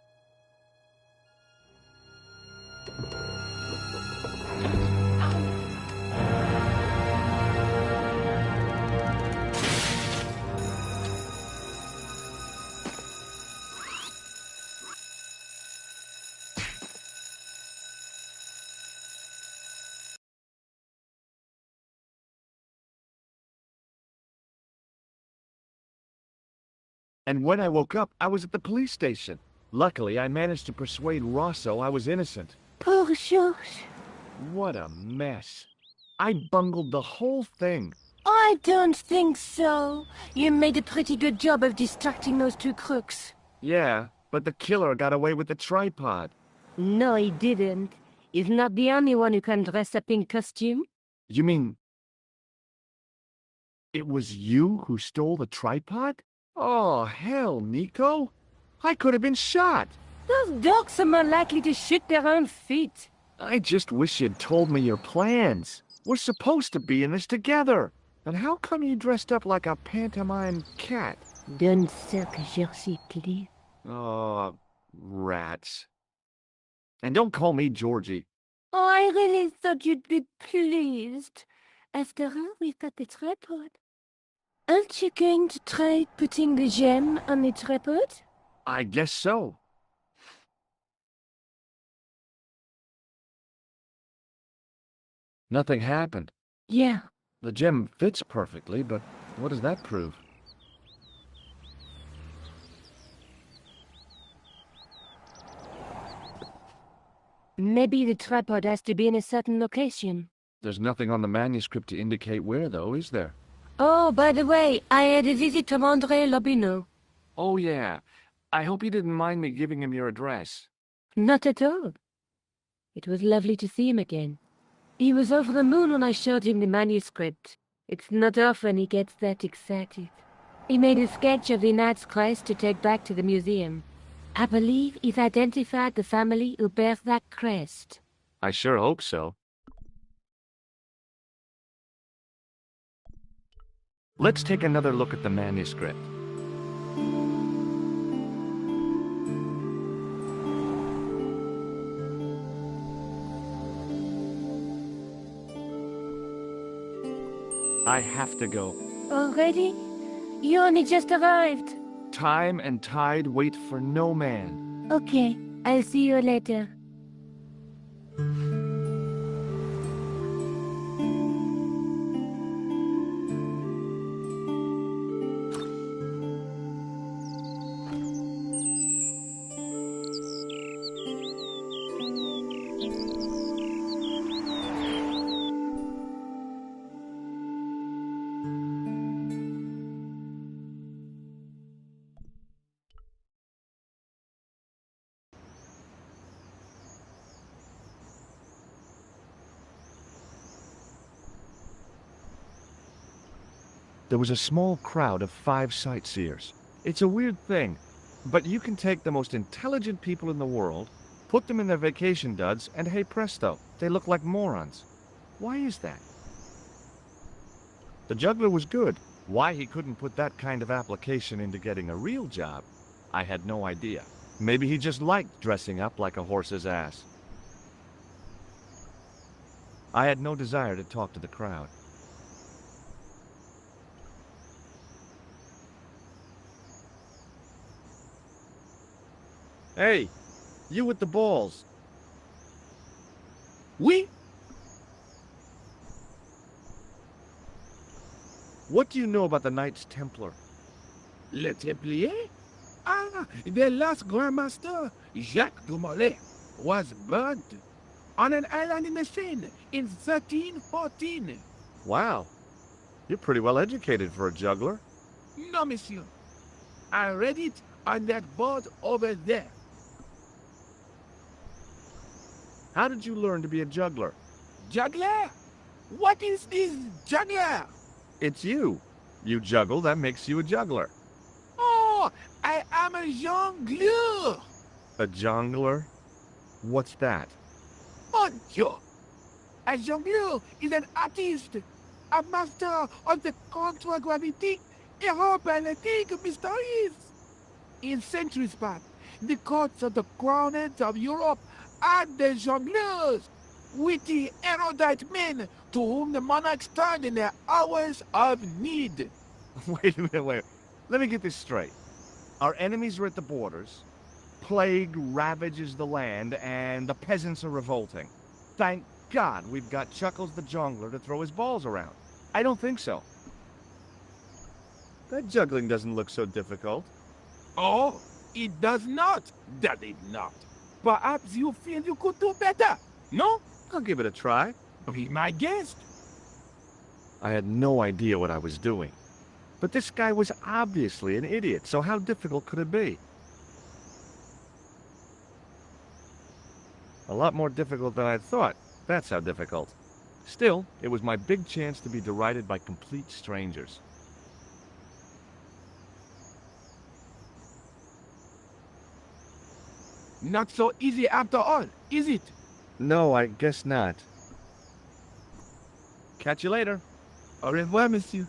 And when I woke up, I was at the police station. Luckily, I managed to persuade Rosso I was innocent. Poor George. What a mess. I bungled the whole thing. I don't think so. You made a pretty good job of distracting those two crooks. Yeah, but the killer got away with the tripod. No, he didn't. He's not the only one who can dress up in costume. You mean... it was you who stole the tripod? Oh, hell, Nico. I could have been shot. Those dogs are more likely to shoot their own feet. I just wish you'd told me your plans. We're supposed to be in this together. And how come you dressed up like a pantomime cat? Don't suck, Jersey, please. Oh, rats. And don't call me Georgie. Oh, I really thought you'd be pleased. After all, we've got the tripod. Aren't you going to try putting the gem on the tripod? I guess so. Nothing happened. Yeah. The gem fits perfectly, but what does that prove? Maybe the tripod has to be in a certain location. There's nothing on the manuscript to indicate where, though, is there? Oh, by the way, I had a visit from André Lobino. Oh, yeah. I hope you didn't mind me giving him your address. Not at all. It was lovely to see him again. He was over the moon when I showed him the manuscript. It's not often he gets that excited. He made a sketch of the Knight's crest to take back to the museum. I believe he's identified the family who bears that crest. I sure hope so. Let's take another look at the manuscript. I have to go. Already? You only just arrived. Time and tide wait for no man. Okay, I'll see you later. There was a small crowd of 5 sightseers. It's a weird thing, but you can take the most intelligent people in the world, put them in their vacation duds, and hey presto, they look like morons. Why is that? The juggler was good. Why he couldn't put that kind of application into getting a real job, I had no idea. Maybe he just liked dressing up like a horse's ass. I had no desire to talk to the crowd. Hey, you with the balls. Oui? What do you know about the Knights Templar? Le Templier? Ah, the last Grand Master, Jacques de Molay, was burnt on an island in the Seine in 1314. Wow, you're pretty well educated for a juggler. No, monsieur. I read it on that board over there. How did you learn to be a juggler? Juggler? What is this juggler? It's you. You juggle, that makes you a juggler. Oh, I am a jongleur. A jongler? What's that? Mon Dieu. A jongleur is an artist, a master of the contragravitic aerobatic mysteries. In centuries past, the courts of the crowned of Europe had the jongleurs, witty, erudite men to whom the monarchs turned in their hours of need. Wait a minute, wait. Let me get this straight. Our enemies are at the borders, plague ravages the land, and the peasants are revolting. Thank God we've got Chuckles the Jongler to throw his balls around. I don't think so. That juggling doesn't look so difficult. Oh, it does not. That it not. Perhaps you feel you could do better. No? I'll give it a try. Be my guest. I had no idea what I was doing. But this guy was obviously an idiot, so how difficult could it be? A lot more difficult than I thought. That's how difficult. Still, it was my big chance to be derided by complete strangers. Not so easy after all, is it? No, I guess not. Catch you later. Au revoir, monsieur.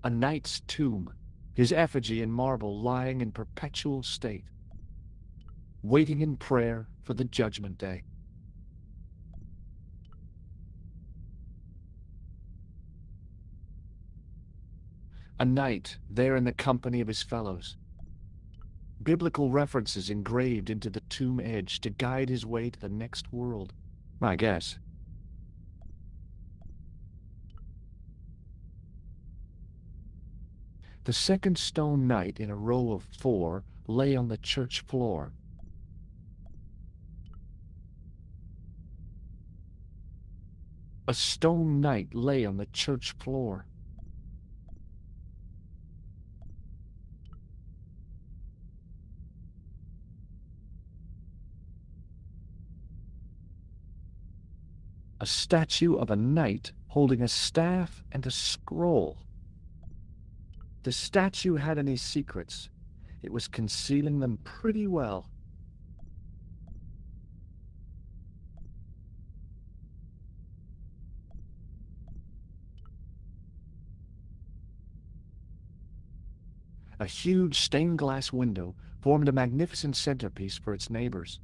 A knight's tomb, his effigy in marble lying in perpetual state, waiting in prayer for the judgment day. A knight there in the company of his fellows. Biblical references engraved into the tomb edge to guide his way to the next world, I guess. The second stone knight in a row of 4 lay on the church floor. A stone knight lay on the church floor. A statue of a knight holding a staff and a scroll. The statue had any secrets. It was concealing them pretty well. A huge stained glass window formed a magnificent centerpiece for its neighbors.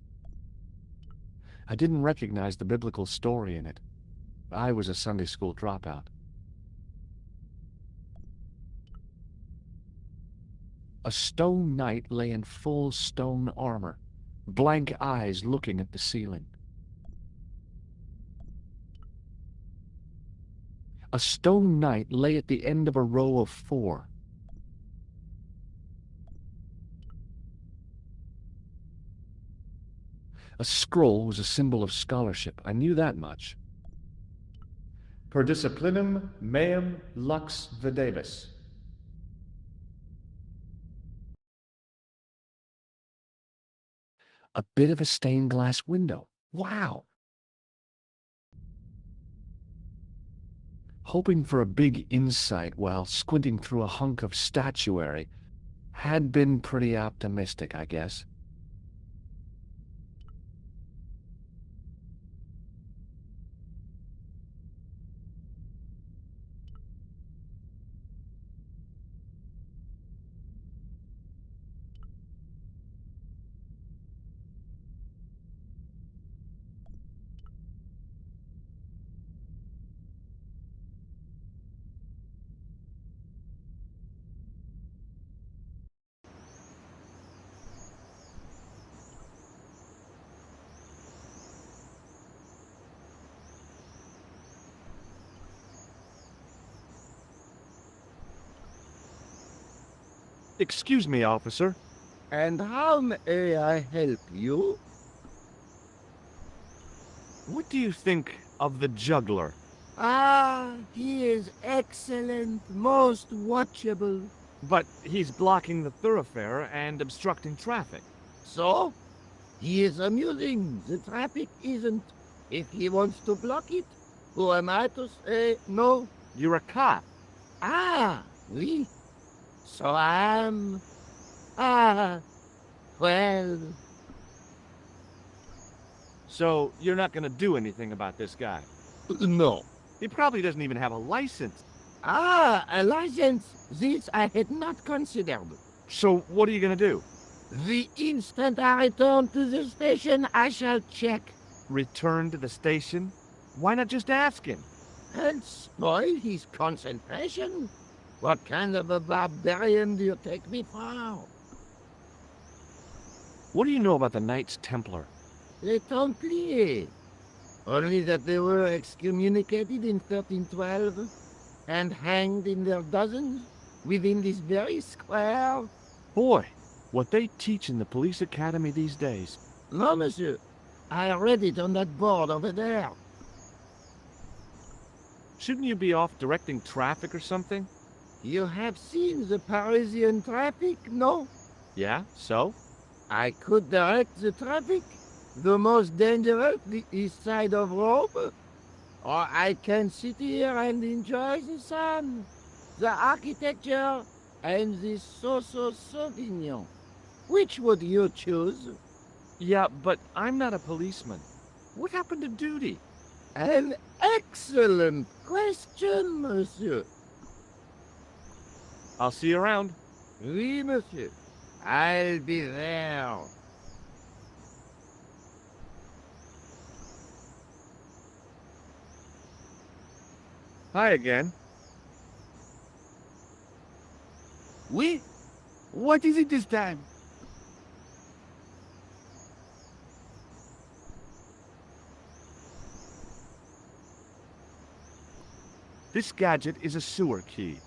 I didn't recognize the biblical story in it. I was a Sunday school dropout. A stone knight lay in full stone armor, blank eyes looking at the ceiling. A stone knight lay at the end of a row of 4. A scroll was a symbol of scholarship. I knew that much. Per disciplinum meum lux videbis. A bit of a stained glass window. Wow! Hoping for a big insight while squinting through a hunk of statuary had been pretty optimistic, I guess. Excuse me, officer. And how may I help you? What do you think of the juggler? Ah, he is excellent, most watchable. But he's blocking the thoroughfare and obstructing traffic. So, he is amusing, the traffic isn't. If he wants to block it, who am I to say no? You're a cop. Ah, oui. So I'm... Ah, well... So you're not gonna do anything about this guy? No. He probably doesn't even have a license. Ah, a license. This I had not considered. So what are you gonna do? The instant I return to the station, I shall check Return to the station? Why not just ask him? and spoil his concentration. What kind of a barbarian do you take me for? What do you know about the Knights Templar? Les Templiers. Only that they were excommunicated in 1312 and hanged in their dozens within this very square. Boy, what they teach in the police academy these days. No, monsieur. I read it on that board over there. Shouldn't you be off directing traffic or something? You have seen the Parisian traffic, no? Yeah, so? I could direct the traffic. The most dangerous, the east side of Rome. Or I can sit here and enjoy the sun, the architecture, and the Sauvignon. Which would you choose? Yeah, but I'm not a policeman. What happened to duty? An excellent question, monsieur. I'll see you around. Oui, monsieur. I'll be there. Hi again. Oui? What is it this time? This gadget is a sewer key.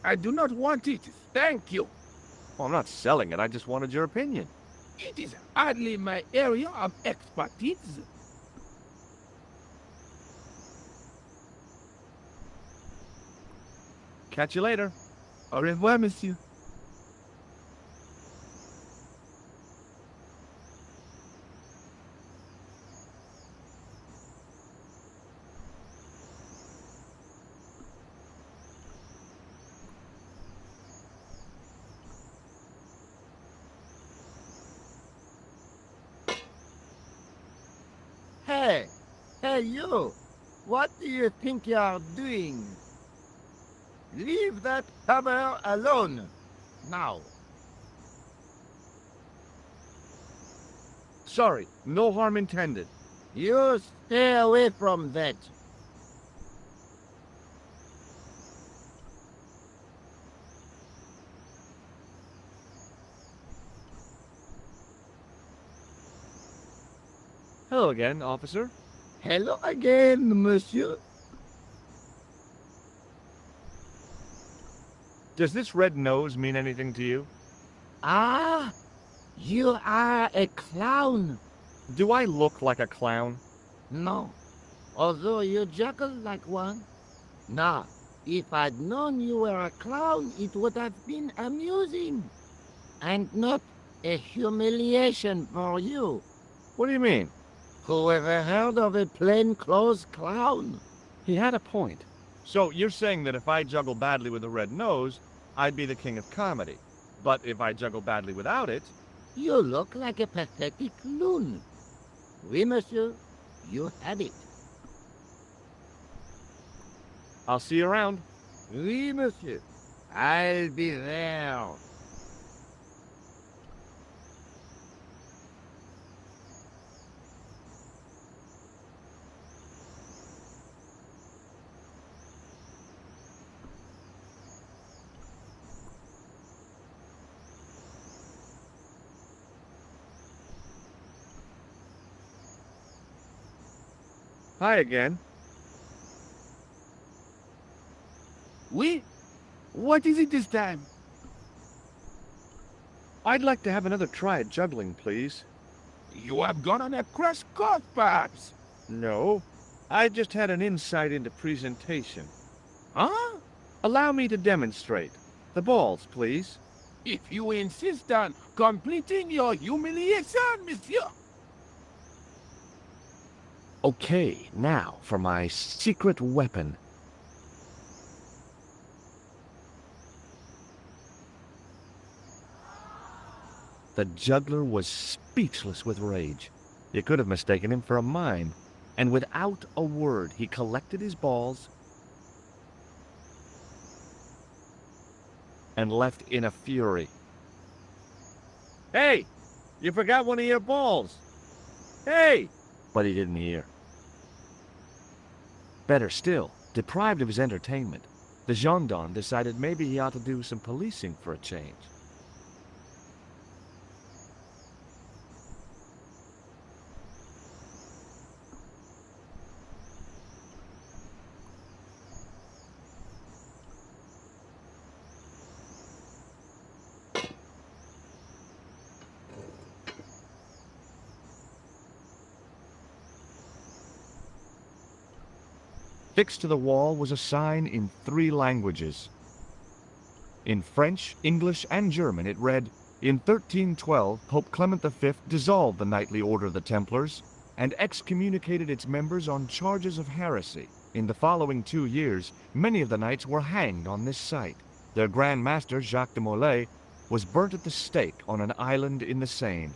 I do not want it. Thank you. Well, I'm not selling it, I just wanted your opinion. It is hardly my area of expertise. Catch you later. Au revoir, monsieur. Hey, hey you! What do you think you are doing? Leave that hammer alone, now. Sorry, no harm intended. You stay away from that. Hello again, officer. Hello again, monsieur. Does this red nose mean anything to you? Ah, you are a clown. Do I look like a clown? No, although you juggle like one. Now, if I'd known you were a clown, it would have been amusing. And not a humiliation for you. What do you mean? Who ever heard of a plainclothes clown? He had a point. So you're saying that if I juggle badly with a red nose, I'd be the king of comedy. But if I juggle badly without it... You look like a pathetic loon. Oui, monsieur, you had it. I'll see you around. Oui, monsieur, I'll be there. Hi again. Oui? What is it this time? I'd like to have another try at juggling, please. You have gone on a crash course, perhaps? No, I just had an insight into presentation. Huh? Allow me to demonstrate. The balls, please. If you insist on completing your humiliation, monsieur. Okay, now for my secret weapon. The juggler was speechless with rage. You could have mistaken him for a mime. And without a word, he collected his balls and left in a fury. Hey! You forgot one of your balls! Hey! But he didn't hear. Better still, deprived of his entertainment, the gendarme decided maybe he ought to do some policing for a change. Fixed to the wall was a sign in 3 languages. In French, English, and German it read, "In 1312, Pope Clement V dissolved the Knightly Order of the Templars and excommunicated its members on charges of heresy. In the following 2 years, many of the knights were hanged on this site. Their Grand Master, Jacques de Molay, was burnt at the stake on an island in the Seine."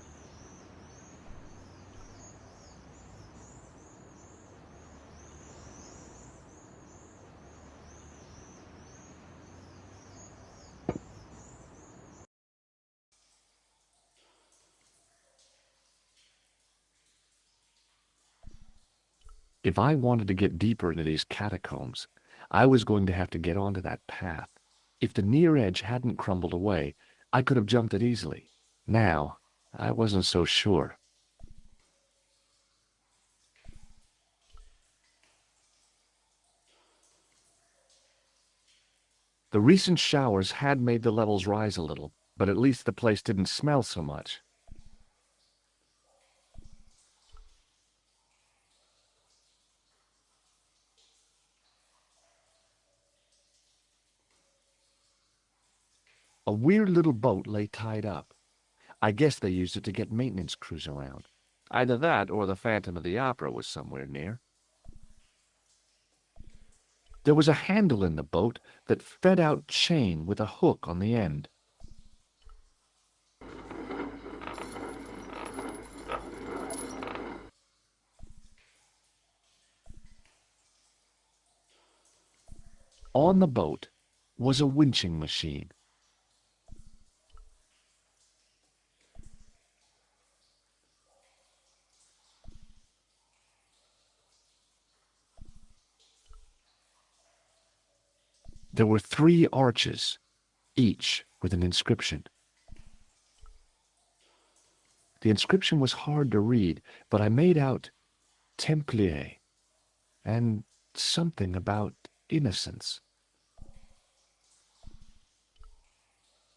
If I wanted to get deeper into these catacombs, I was going to have to get onto that path. If the near edge hadn't crumbled away, I could have jumped it easily. Now, I wasn't so sure. The recent showers had made the levels rise a little, but at least the place didn't smell so much. A weird little boat lay tied up. I guess they used it to get maintenance crews around. Either that or the Phantom of the Opera was somewhere near. There was a handle in the boat that fed out chain with a hook on the end. On the boat was a winching machine. There were 3 arches, each with an inscription. The inscription was hard to read, but I made out Templier and something about innocence.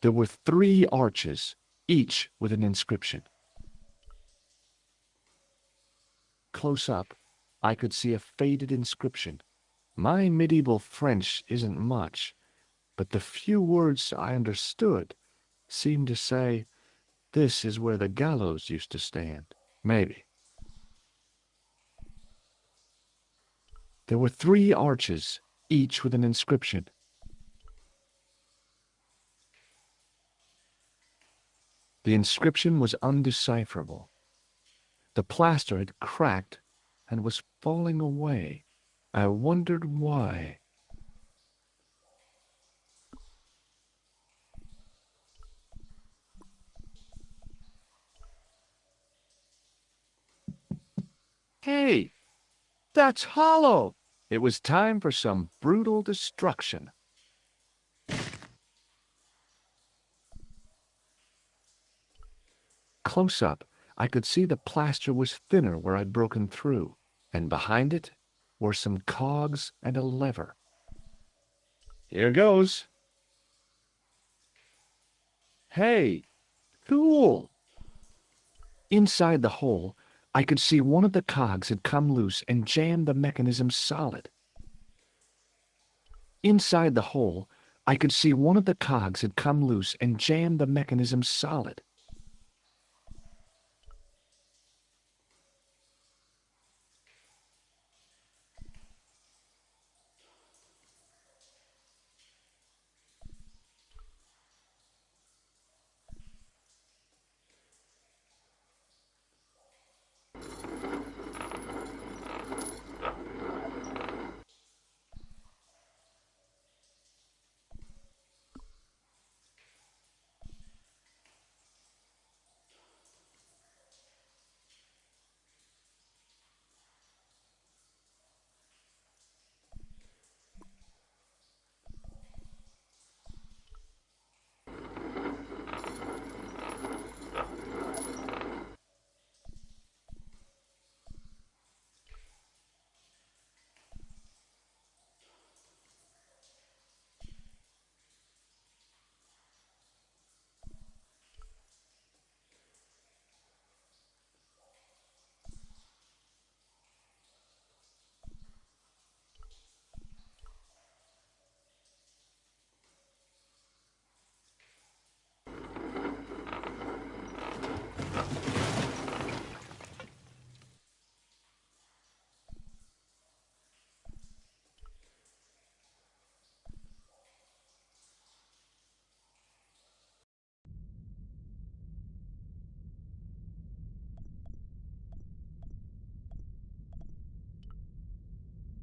There were 3 arches, each with an inscription. Close up, I could see a faded inscription. My medieval French isn't much, but the few words I understood seemed to say, "This is where the gallows used to stand." Maybe. There were 3 arches, each with an inscription. The inscription was undecipherable. The plaster had cracked and was falling away. I wondered why. Hey, that's hollow! It was time for some brutal destruction. Close up, I could see the plaster was thinner where I'd broken through, and behind it were some cogs and a lever. Here goes. Hey, cool! Inside the hole, I could see one of the cogs had come loose and jammed the mechanism solid. Inside the hole, I could see one of the cogs had come loose and jammed the mechanism solid.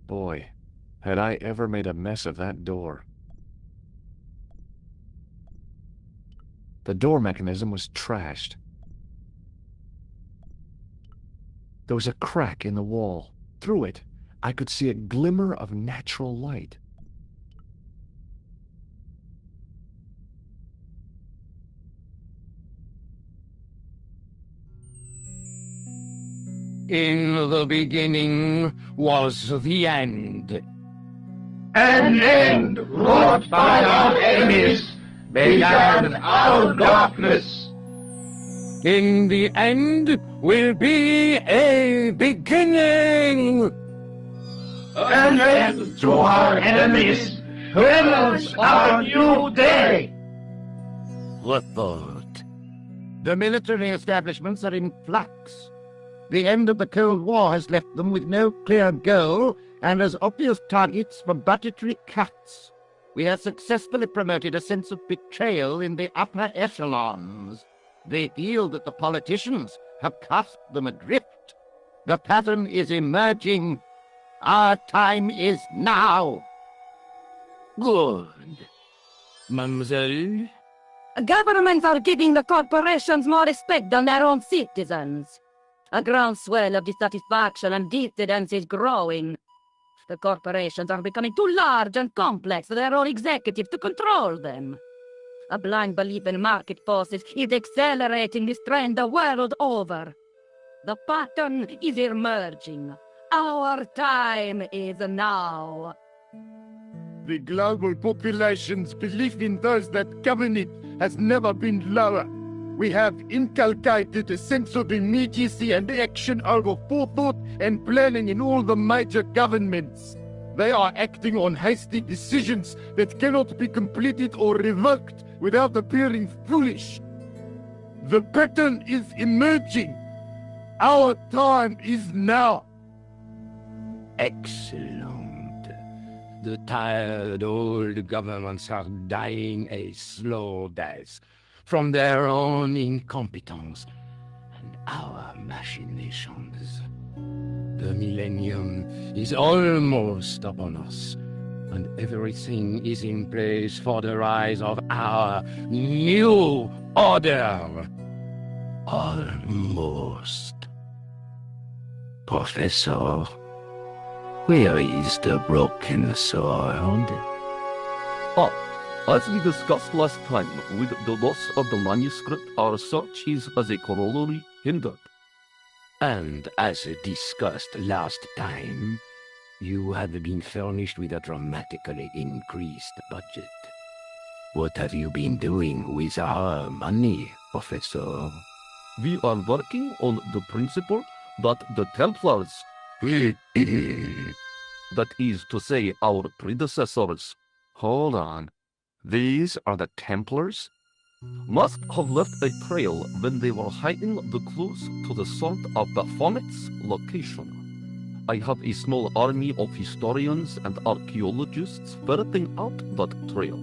Boy, had I ever made a mess of that door. The door mechanism was trashed. There was a crack in the wall. Through it, I could see a glimmer of natural light. In the beginning was the end. An end wrought by our enemies began our darkness. In the end will be a beginning. An end to our enemies heralds our new day. Report. The military establishments are in flux. The end of the Cold War has left them with no clear goal and as obvious targets for budgetary cuts. We have successfully promoted a sense of betrayal in the upper echelons. They feel that the politicians have cast them adrift. The pattern is emerging. Our time is now. Good. Mademoiselle? Governments are giving the corporations more respect than their own citizens. A groundswell of dissatisfaction and dissidence is growing. The corporations are becoming too large and complex for their own executives to control them. A blind belief in market forces is accelerating this trend the world over. The pattern is emerging. Our time is now. The global population's belief in those that govern it has never been lower. We have inculcated a sense of immediacy and action over forethought and planning in all the major governments. They are acting on hasty decisions that cannot be completed or revoked without appearing foolish. The pattern is emerging. Our time is now. Excellent. The tired old governments are dying a slow death from their own incompetence and our machinations. The millennium is almost upon us, and everything is in place for the rise of our new order. Almost. Professor, where is the broken sword? As we discussed last time, with the loss of the manuscript, our search is as a corollary hindered. And as discussed last time, you have been furnished with a dramatically increased budget. What have you been doing with our money, Professor? We are working on the principle that the Templars, that is to say, our predecessors, Hold on. These are the Templars? must have left a trail when they were hiding the clues to the sort of Baphomet's location. I have a small army of historians and archaeologists ferreting out that trail.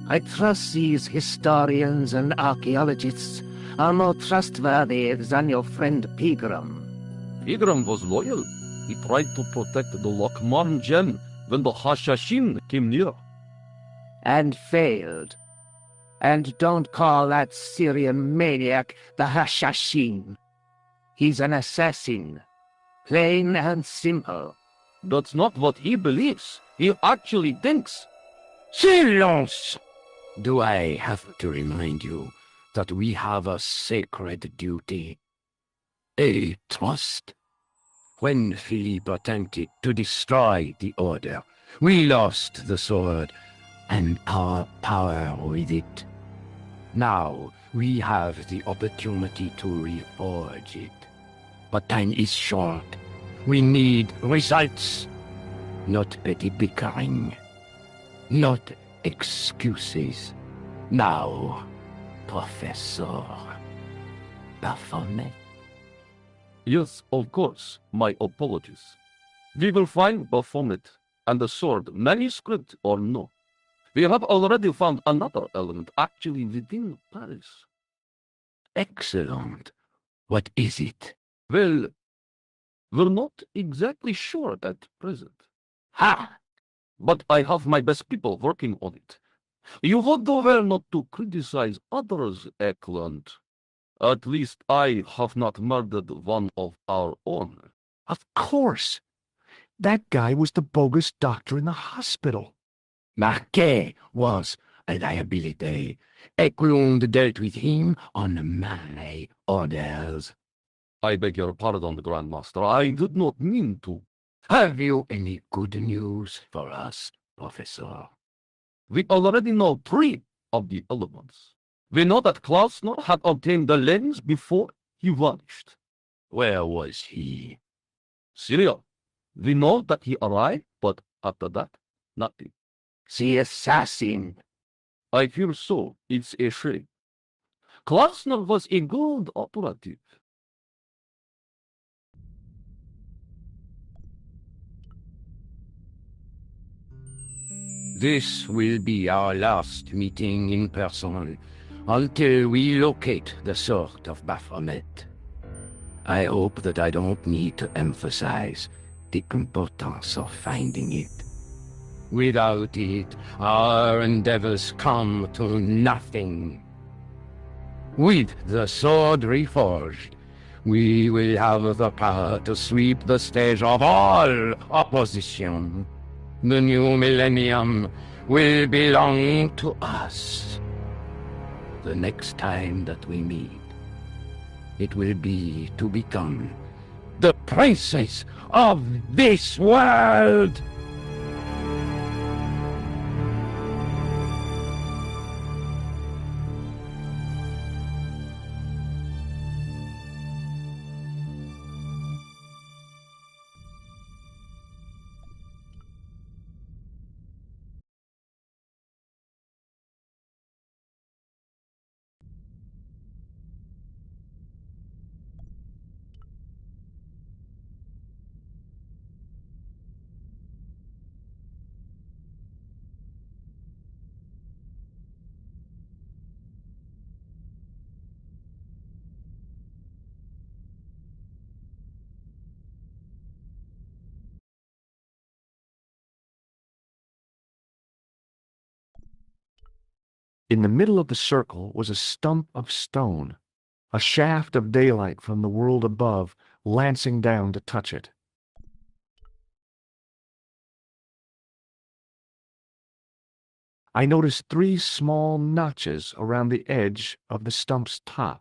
I trust these historians and archaeologists are more trustworthy than your friend Pegram. Pegram was loyal. He tried to protect the Lokman gem when the Hashashin came near. And failed. And don't call that Syrian maniac the Hashashin. He's an assassin. Plain and simple. That's not what he believes. He actually thinks. Silence! Do I have to remind you that we have a sacred duty? A trust? When Philippe attempted to destroy the Order, we lost the sword and our power with it. Now we have the opportunity to reforge it. But time is short. We need results, not petty bickering, not excuses. Now, Professor Baphomet. Yes, of course. My apologies. We will find Baphomet and the sword, manuscript or no. We have already found another element actually within Paris. Excellent. What is it? Well, we're not exactly sure at present. Ha! But I have my best people working on it. You would do well not to criticize others, Eklund. At least I have not murdered one of our own. Of course. That guy was the bogus doctor in the hospital. Marquet was a liability. Eklund dealt with him on my orders. I beg your pardon, Grandmaster. I did not mean to. Have you any good news for us, Professor? We already know 3 of the elements. We know that Klausner had obtained the lens before he vanished. Where was he? Syria. We know that he arrived, but after that, nothing. The assassin. I fear so. It's a shame. Klausner was a good operative. This will be our last meeting in person until we locate the sword of Baphomet. I hope that I don't need to emphasize the importance of finding it. Without it, our endeavors come to nothing. With the sword reforged, we will have the power to sweep the stage of all opposition. The new millennium will belong to us. The next time that we meet, it will be to become the princess of this world! In the middle of the circle was a stump of stone, a shaft of daylight from the world above lancing down to touch it. I noticed 3 small notches around the edge of the stump's top.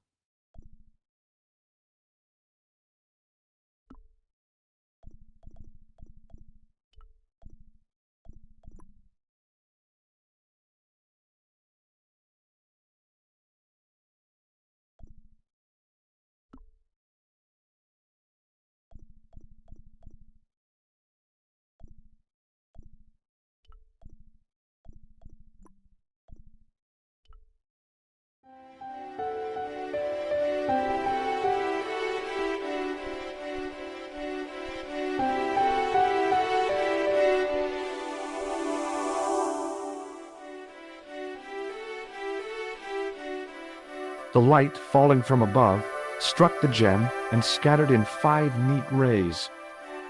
The light, falling from above, struck the gem and scattered in 5 neat rays,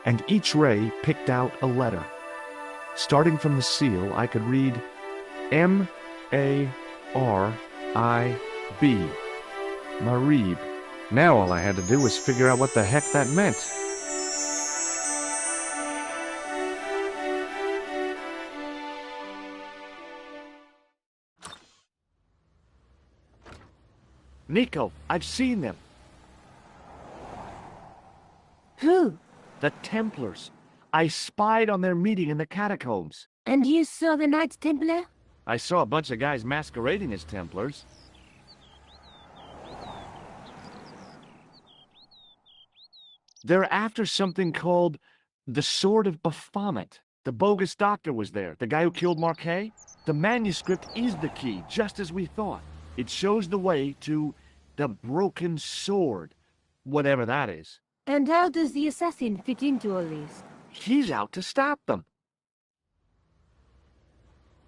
and each ray picked out a letter. Starting from the seal, I could read M-A-R-I-B, Marib. Now all I had to do was figure out what the heck that meant. Nico, I've seen them. Who? The Templars. I spied on their meeting in the catacombs. And you saw the Knights Templar? I saw a bunch of guys masquerading as Templars. They're after something called the Sword of Baphomet. The bogus doctor was there, the guy who killed Marquet. The manuscript is the key, just as we thought. It shows the way to the broken sword, whatever that is. And how does the assassin fit into all this? He's out to stop them.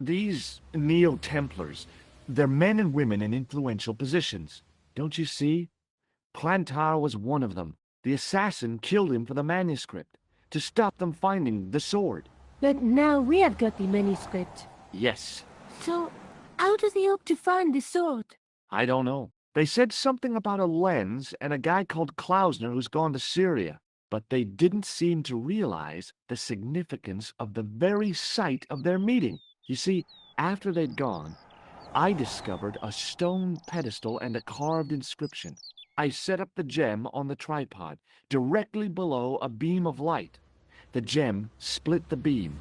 These Neo-Templars, they're men and women in influential positions. Don't you see? Plantar was one of them. The assassin killed him for the manuscript, to stop them finding the sword. But now we have got the manuscript. Yes. So, how do they hope to find the sword? I don't know. They said something about a lens and a guy called Klausner who's gone to Syria, but they didn't seem to realize the significance of the very site of their meeting. You see, after they'd gone, I discovered a stone pedestal and a carved inscription. I set up the gem on the tripod, directly below a beam of light. The gem split the beam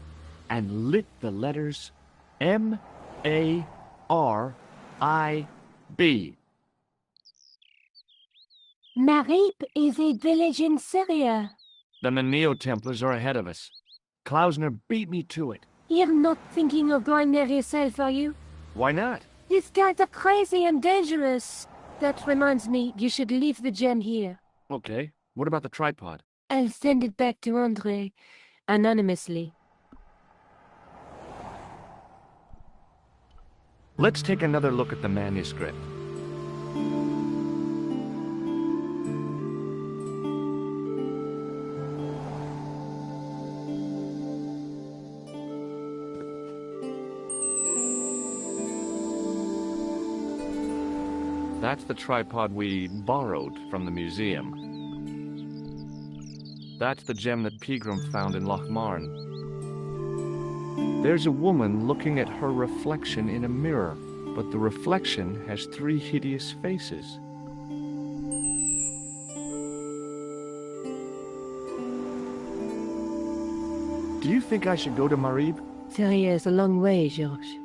and lit the letters M-A-R-I-B. Marib is a village in Syria. Then the Neo-Templars are ahead of us. Klausner beat me to it. You're not thinking of going there yourself, are you? Why not? These guys are crazy and dangerous. That reminds me, you should leave the gem here. Okay. What about the tripod? I'll send it back to Andre, anonymously. Let's take another look at the manuscript. That's the tripod we borrowed from the museum. That's the gem that Pegram found in Lochmarn. There's a woman looking at her reflection in a mirror, but the reflection has 3 hideous faces. Do you think I should go to Marib? Syria is a long way, Georges.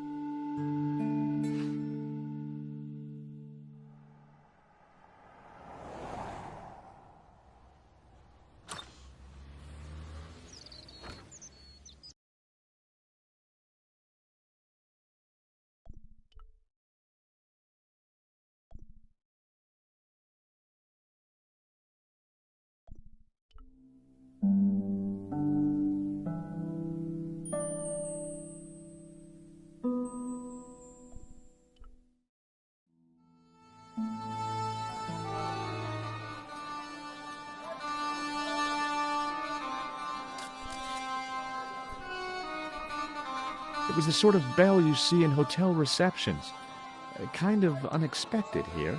It was the sort of bell you see in hotel receptions. Kind of unexpected here.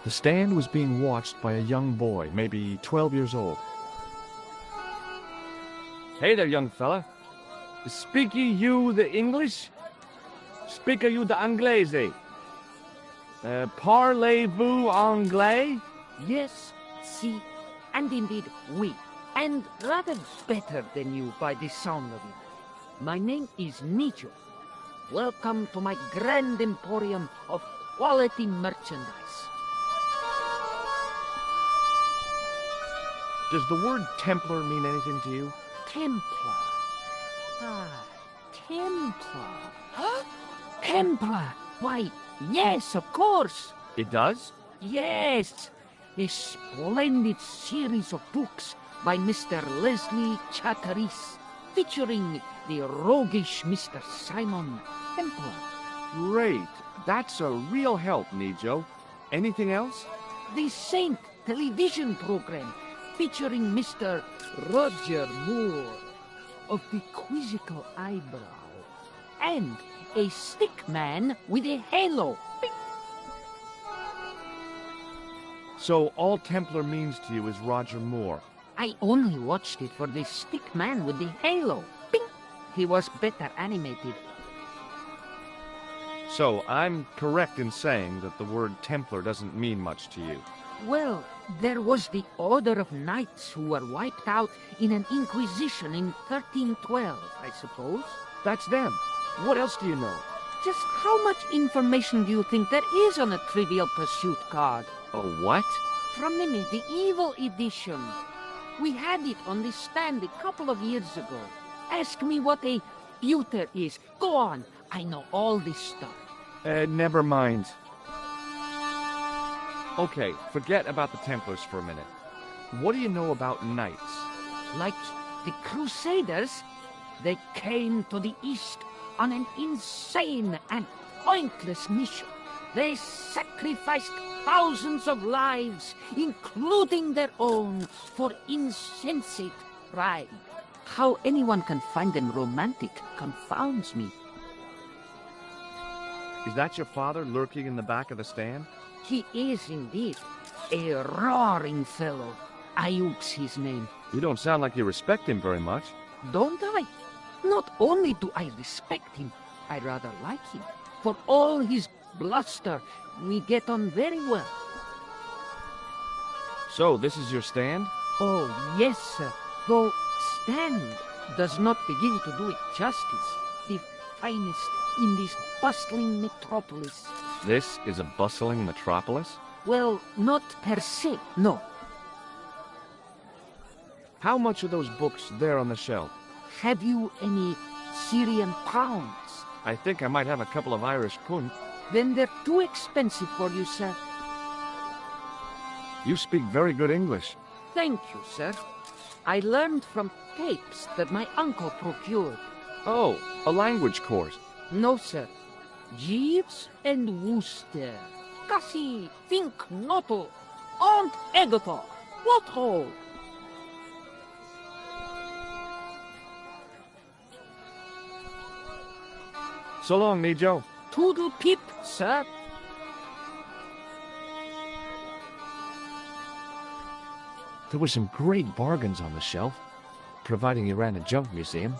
The stand was being watched by a young boy, maybe 12 years old. Hey there, young fella. Speak you the English? Speak you the Anglais? Parlez-vous anglais? Yes, si, and indeed oui, and rather better than you by the sound of it. My name is Nicho. Welcome to my grand emporium of quality merchandise. Does the word Templar mean anything to you? Templar. Ah, Templar. Huh? Templar. Why, yes, of course. It does? Yes. A splendid series of books by Mr. Leslie Chatteris, featuring the roguish Mr. Simon Templar. Great. That's a real help, Nijo. Anything else? The Saint television program, featuring Mr. Roger Moore of the quizzical eyebrow, and a stick man with a halo. Bing. So all Templar means to you is Roger Moore? I only watched it for the stick man with the halo. Bing. He was better animated. So I'm correct in saying that the word Templar doesn't mean much to you? Well, there was the Order of Knights who were wiped out in an Inquisition in 1312, I suppose. That's them. What else do you know? Just how much information do you think there is on a Trivial Pursuit card? A what? From the medieval edition. We had it on the stand a couple of years ago. Ask me what a pewter is. Go on. I know all this stuff. Never mind. Okay, forget about the Templars for a minute. What do you know about knights? Like the Crusaders, they came to the East on an insane and pointless mission. They sacrificed thousands of lives, including their own, for insensate pride. How anyone can find them romantic confounds me. Is that your father lurking in the back of the stand? He is indeed a roaring fellow. Ayuk's his name. You don't sound like you respect him very much. Don't I? Not only do I respect him, I rather like him. For all his bluster, we get on very well. So, this is your stand? Oh, yes, sir. Though stand does not begin to do it justice. The finest in this bustling metropolis. This is a bustling metropolis? Well, not per se, no. How much are those books there on the shelf? Have you any Syrian pounds? I think I might have a couple of Irish pund. Then they're too expensive for you, sir. You speak very good English. Thank you, sir. I learned from tapes that my uncle procured. Oh, a language course. No, sir. Jeeves and Wooster. Kasi, think noto. Und egoto. What ho? So long, Nijo. Toodle pip, sir. There were some great bargains on the shelf, providing you ran a junk museum.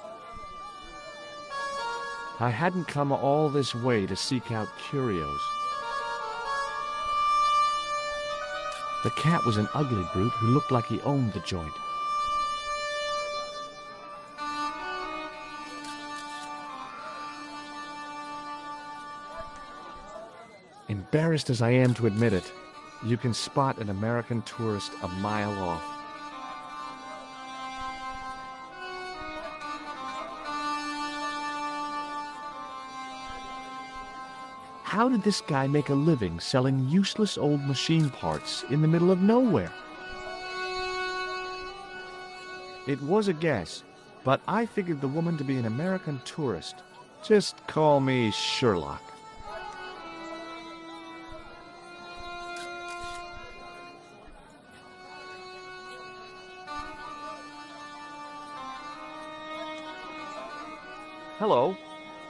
I hadn't come all this way to seek out curios. The cat was an ugly brute who looked like he owned the joint. Embarrassed as I am to admit it, you can spot an American tourist a mile off. How did this guy make a living selling useless old machine parts in the middle of nowhere? It was a guess, but I figured the woman to be an American tourist. Just call me Sherlock. Hello.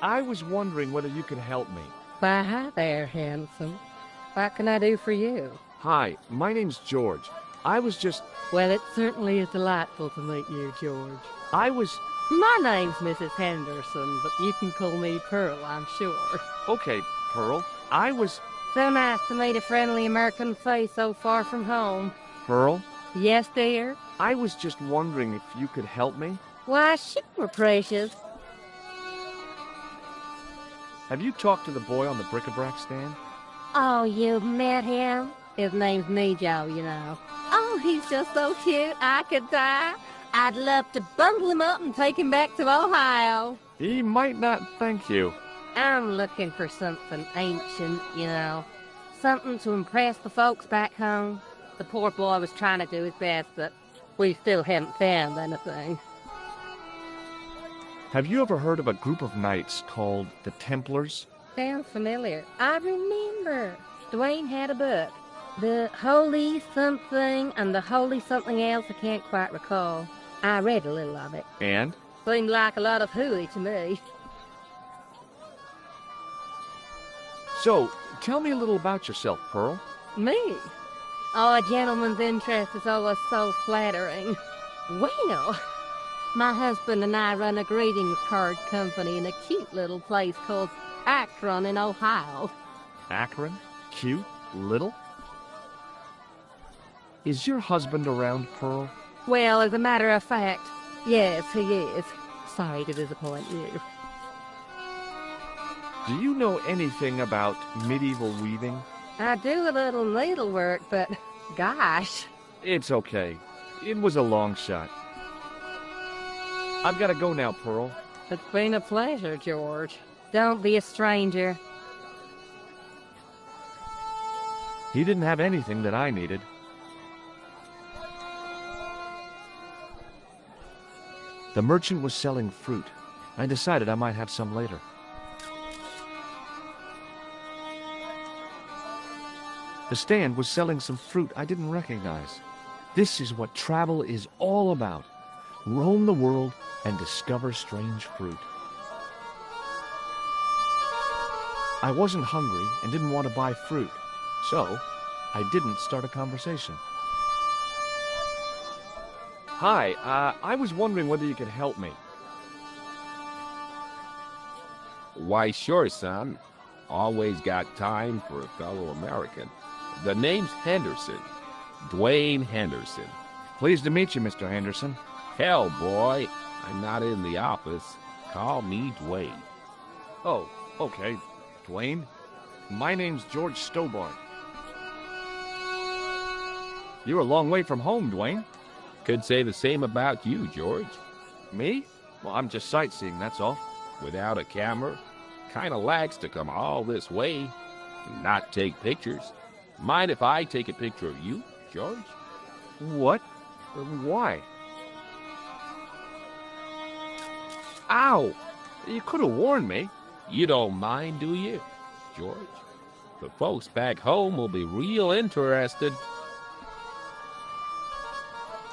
I was wondering whether you could help me. Why, hi there, handsome. What can I do for you? Hi, my name's George. I was just... Well, it certainly is delightful to meet you, George. I was... My name's Mrs. Henderson, but you can call me Pearl, I'm sure. Okay, Pearl. I was... So nice to meet a friendly American face so far from home. Pearl? Yes, dear? I was just wondering if you could help me. Why, sure, precious. Have you talked to the boy on the bric-a-brac stand? Oh, you've met him? His name's Nijo, you know. Oh, he's just so cute, I could die. I'd love to bundle him up and take him back to Ohio. He might not thank you. I'm looking for something ancient, you know. Something to impress the folks back home. The poor boy was trying to do his best, but we still haven't found anything. Have you ever heard of a group of knights called the Templars? Sounds familiar. I remember. Dwayne had a book. The Holy Something and the Holy Something Else I can't quite recall. I read a little of it. And? Seemed like a lot of hooey to me. So, tell me a little about yourself, Pearl. Me? Oh, a gentleman's interest is always so flattering. Well, my husband and I run a greeting card company in a cute little place called Akron in Ohio. Akron? Cute? Little? Is your husband around, Pearl? Well, as a matter of fact, yes, he is. Sorry to disappoint you. Do you know anything about medieval weaving? I do a little needlework, but gosh. It's okay. It was a long shot. I've got to go now, Pearl. It's been a pleasure, George. Don't be a stranger. He didn't have anything that I needed. The merchant was selling fruit. I decided I might have some later. The stand was selling some fruit I didn't recognize. This is what travel is all about. Roam the world and discover strange fruit. I wasn't hungry and didn't want to buy fruit, so I didn't start a conversation. Hi, I was wondering whether you could help me. Why, sure, son. Always got time for a fellow American. The name's Henderson. Dwayne Henderson. Pleased to meet you, Mr. Henderson. Hell, boy, I'm not in the office. Call me Dwayne. Oh, okay, Dwayne. My name's George Stobart. You're a long way from home, Dwayne. Could say the same about you, George. Me? Well, I'm just sightseeing, that's all. Without a camera? Kinda lags to come all this way and not take pictures. Mind if I take a picture of you, George? What? Why? Ow! You could have warned me. You don't mind, do you, George? The folks back home will be real interested.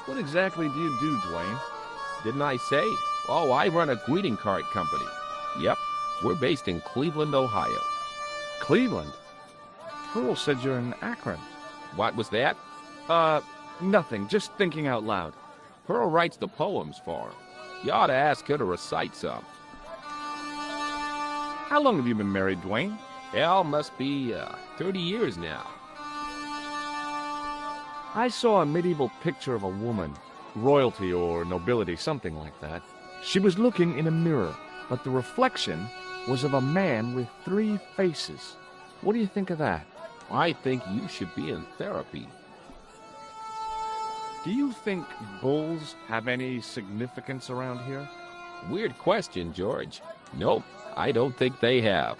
What exactly do you do, Dwayne? Didn't I say? Oh, I run a greeting card company. Yep, we're based in Cleveland, Ohio. Cleveland? Pearl said you're in Akron. What was that? Nothing. Just thinking out loud. Pearl writes the poems for him. You ought to ask her to recite some. How long have you been married, Dwayne? Hell, must be 30 years now. I saw a medieval picture of a woman, royalty or nobility, something like that. She was looking in a mirror, but the reflection was of a man with 3 faces. What do you think of that? I think you should be in therapy. Do you think bulls have any significance around here? Weird question, George. Nope, I don't think they have.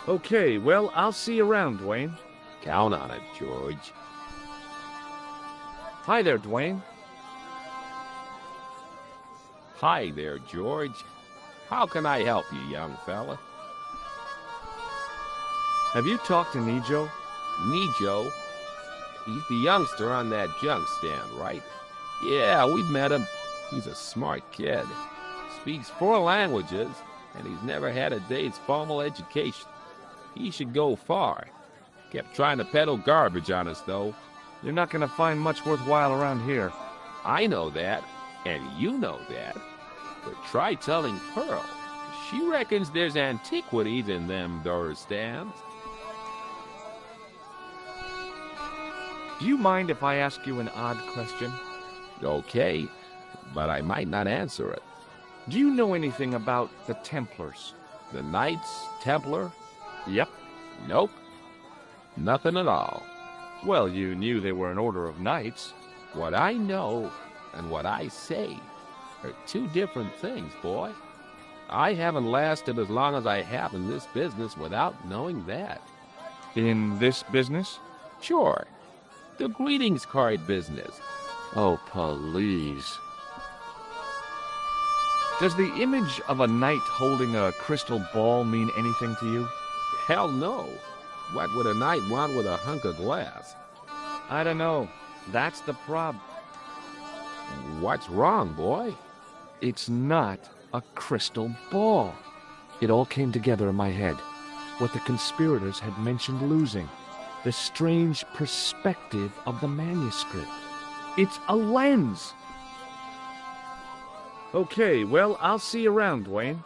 Okay, well, I'll see you around, Dwayne. Count on it, George. Hi there, Dwayne. Hi there, George. How can I help you, young fella? Have you talked to Nijo? Nijo? He's the youngster on that junk stand, right? Yeah, we've met him. He's a smart kid. Speaks 4 languages, and he's never had a day's formal education. He should go far. Kept trying to peddle garbage on us, though. You're not going to find much worthwhile around here. I know that, and you know that. But try telling Pearl. She reckons there's antiquities in them there stands. Do you mind if I ask you an odd question? Okay, but I might not answer it. Do you know anything about the Templars? The Knights Templar? Yep. Nope. Nothing at all. Well, you knew they were an order of knights. What I know and what I say are 2 different things, boy. I haven't lasted as long as I have in this business without knowing that. In this business? Sure. The greetings card business. Oh, please. Does the image of a knight holding a crystal ball mean anything to you? Hell no. What would a knight want with a hunk of glass? I don't know. That's the problem. What's wrong, boy? It's not a crystal ball. It all came together in my head. What the conspirators had mentioned losing. The strange perspective of the manuscript. It's a lens. Okay, well, I'll see you around, Dwayne.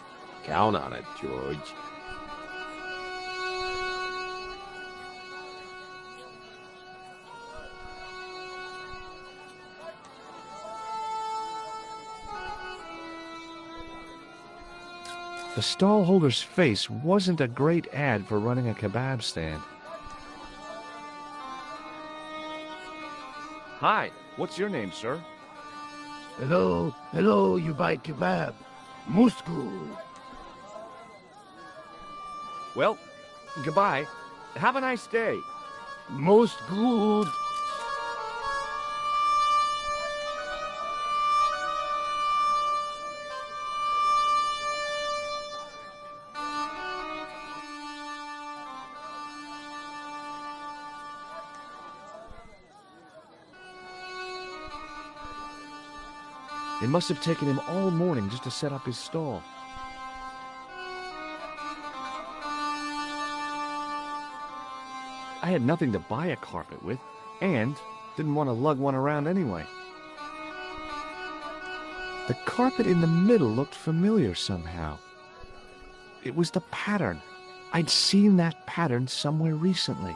Count on it, George. The stallholder's face wasn't a great ad for running a kebab stand. Hi, what's your name, sir? Hello, you buy kebab. Musku. Well, goodbye. Have a nice day. Most good. It must have taken him all morning just to set up his stall. I had nothing to buy a carpet with, and didn't want to lug one around anyway. The carpet in the middle looked familiar somehow. It was the pattern. I'd seen that pattern somewhere recently.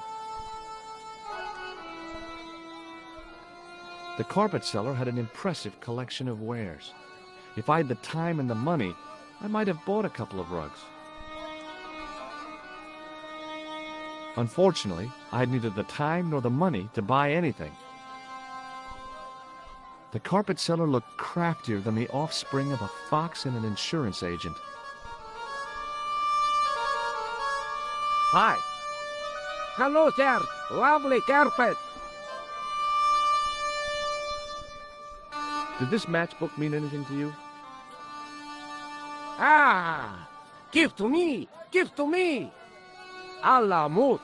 The carpet seller had an impressive collection of wares. If I had the time and the money, I might have bought a couple of rugs. Unfortunately, I had neither the time nor the money to buy anything. The carpet seller looked craftier than the offspring of a fox and an insurance agent. Hi. Hello, sir. Lovely carpet. Did this matchbook mean anything to you? Ah! Give to me! Give to me! Allah mut.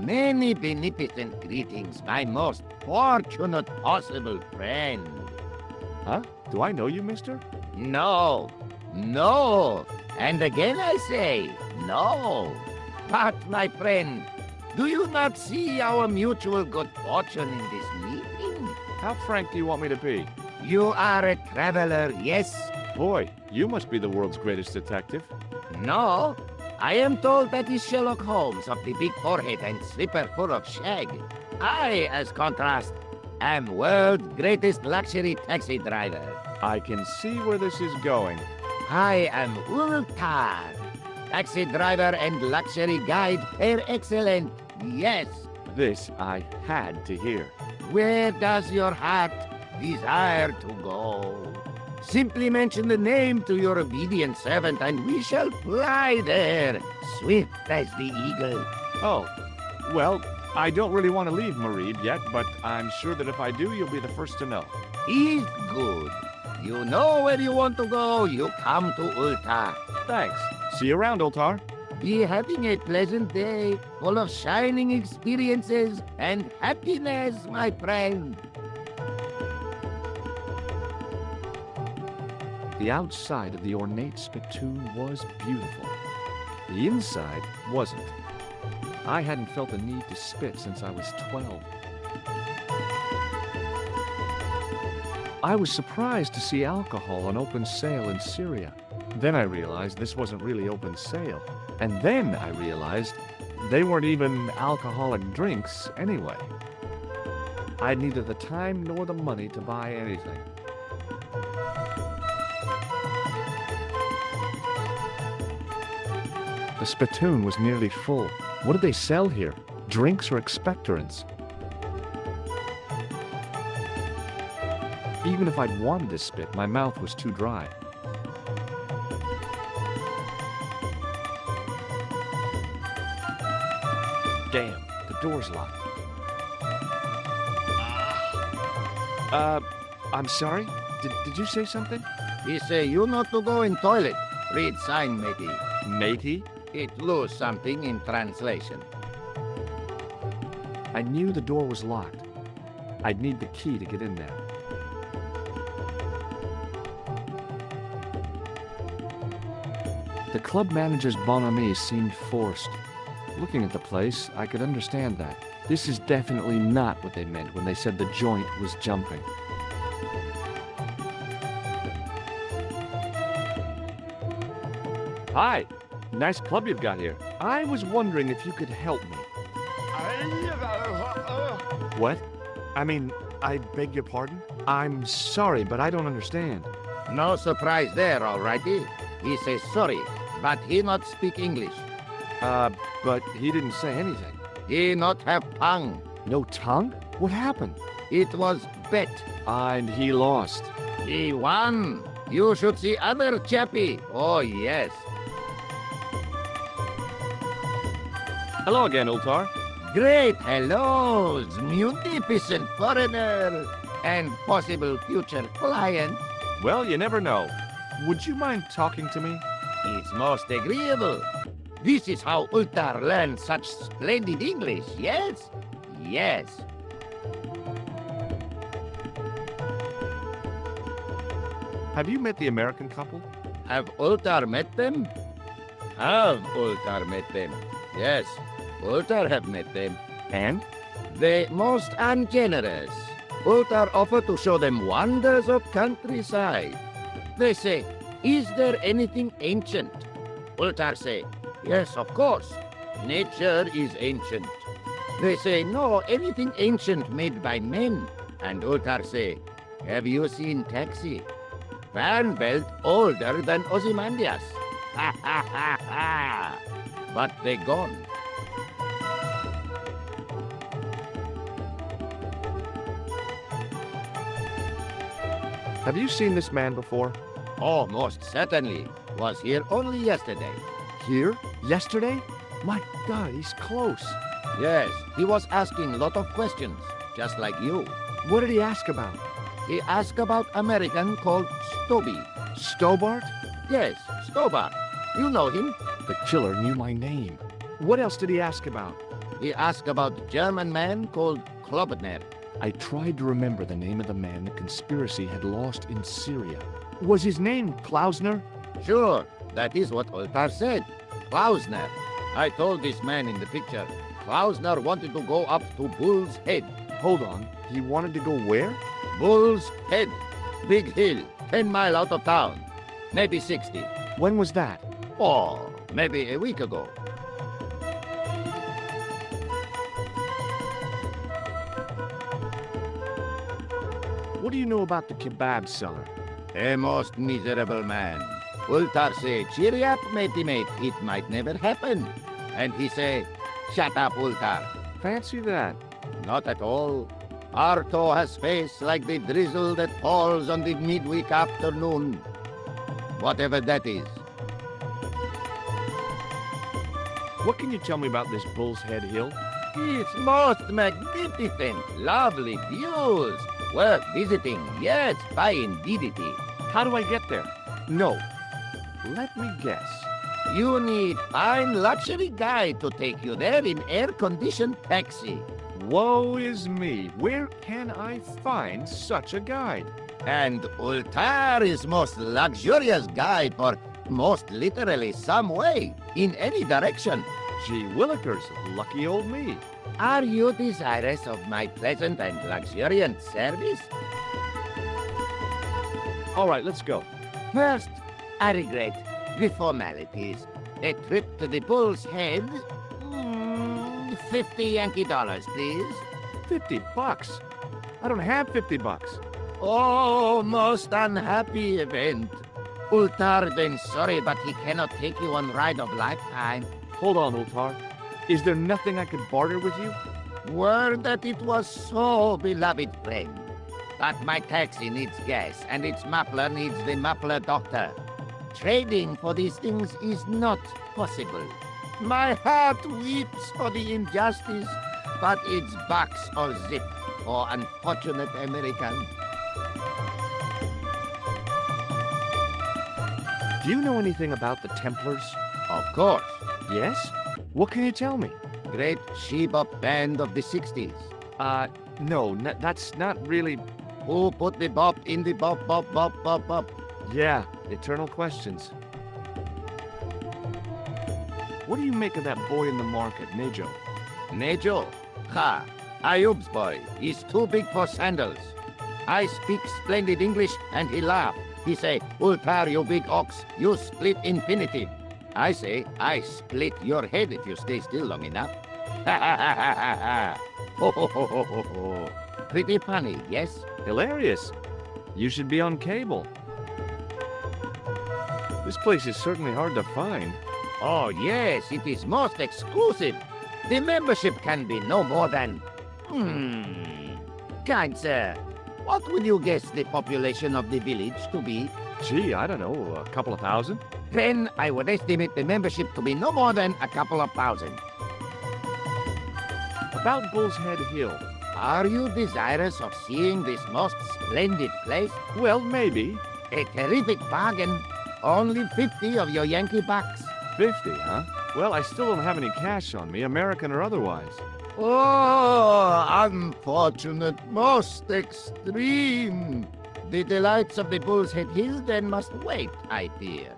Many beneficent greetings, my most fortunate possible friend. Huh? Do I know you, mister? No, no, and again I say, no. But, my friend, do you not see our mutual good fortune in this meeting? How frank do you want me to be? You are a traveler, yes? Boy, you must be the world's greatest detective. No, I am told that is Sherlock Holmes of the big forehead and slipper full of shag. I, as contrast, am world's greatest luxury taxi driver. I can see where this is going. I am Ultar, taxi driver and luxury guide per excellent, yes. This I had to hear. Where does your heart desire to go? Simply mention the name to your obedient servant, and we shall fly there, swift as the eagle. Oh, well, I don't really want to leave Marib yet, but I'm sure that if I do, you'll be the first to know. Is good. You know where you want to go, you come to Ultar. Thanks. See you around, Ultar. Be having a pleasant day, full of shining experiences and happiness, my friend. The outside of the ornate spittoon was beautiful. The inside wasn't. I hadn't felt the need to spit since I was 12. I was surprised to see alcohol on open sale in Syria. Then I realized this wasn't really open sale. And then I realized they weren't even alcoholic drinks anyway. I had neither the time nor the money to buy anything. The spittoon was nearly full. What did they sell here? Drinks or expectorants? Even if I'd wanted to spit, my mouth was too dry. Damn, the door's locked. I'm sorry? Did you say something? He say you not to go in toilet. Read sign, matey. Matey? It lose something in translation. I knew the door was locked. I'd need the key to get in there. The club manager's bonhomie seemed forced. Looking at the place, I could understand that. This is definitely not what they meant when they said the joint was jumping. Hi, nice club you've got here. I was wondering if you could help me. What? I mean, I beg your pardon? I'm sorry, but I don't understand. No surprise there, alrighty. He says sorry, but he not speak English. But he didn't say anything. He not have tongue. No tongue? What happened? It was bet. And he lost. He won. You should see other chappie. Oh, yes. Hello again, Ultar. Great hellos, munificent foreigner, and possible future client. Well, you never know. Would you mind talking to me? It's most agreeable. This is how Ultar learned such splendid English, yes? Yes. Have you met the American couple? Have Ultar met them? Have Ultar met them? Yes, Ultar have met them. And? They most ungenerous. Ultar offer to show them wonders of countryside. They say, is there anything ancient? Ultar say, yes, of course. Nature is ancient. They say, no, anything ancient made by men. And Ultar say, have you seen Taxi? Van belt older than Ozymandias. Ha ha ha ha. But they gone. Have you seen this man before? Oh, most certainly. Was here only yesterday. Here? Yesterday? My God, he's close. Yes, he was asking a lot of questions, just like you. What did he ask about? He asked about American called Stoby. Stobart? Yes, Stobart. You know him. The killer knew my name. What else did he ask about? He asked about German man called Klobner. I tried to remember the name of the man the conspiracy had lost in Syria. Was his name Klausner? Sure, that is what Ultar said. Klausner. I told this man in the picture. Klausner wanted to go up to Bull's Head. Hold on, he wanted to go where? Bull's Head. Big hill, 10 miles out of town. Maybe 60. When was that? Oh, maybe a week ago. What do you know about the kebab seller? A most miserable man. Ultar say, cheer up, matey mate, it might never happen. And he say, shut up, Ultar. Fancy that. Not at all. Arto has face like the drizzle that falls on the midweek afternoon. Whatever that is. What can you tell me about this Bull's Head Hill? It's most magnificent. Lovely views. Worth visiting. Yes, by indeedity. How do I get there? No. Let me guess. You need fine luxury guide to take you there in air-conditioned taxi. Woe is me. Where can I find such a guide? And Ultar is most luxurious guide for most literally some way, in any direction. Gee willikers, lucky old me. Are you desirous of my pleasant and luxuriant service? All right, let's go. First, I regret the formalities. A trip to the Bull's Head. 50 Yankee dollars, please. $50? I don't have $50. Oh, most unhappy event. Ultar then sorry, but he cannot take you on ride of lifetime. Hold on, Ultar. Is there nothing I could barter with you? Word that it was so, beloved friend. But my taxi needs gas, and its muffler needs the muffler doctor. Trading for these things is not possible. My heart weeps for the injustice, but it's box or zip for unfortunate American. Do you know anything about the Templars? Of course. Yes? What can you tell me? Great she-bop band of the 60s. No, that's not really... Who put the bop in the bop, bop, bop, bop, bop? Yeah, eternal questions. What do you make of that boy in the market, Nejo? Nejo? Ha! Ayub's boy. He's too big for sandals. I speak splendid English, and he laugh. He say, Ultar, you big ox, you split infinity. I say, I split your head if you stay still long enough. Ha ha ha ha ha ha. Ho ho ho ho ho ho. Pretty funny, yes? Hilarious. You should be on cable. This place is certainly hard to find. Oh yes, it is most exclusive. The membership can be no more than... Kind sir, what will you guess the population of the village to be? Gee, I don't know, a couple of thousand? Then I would estimate the membership to be no more than a couple of thousand. About Bull's Head Hill. Are you desirous of seeing this most splendid place? Well, maybe. A terrific bargain. Only 50 of your Yankee bucks. 50, huh? Well, I still don't have any cash on me, American or otherwise. Oh, unfortunate, most extreme. The delights of the Bull's Head Hill then must wait, I fear.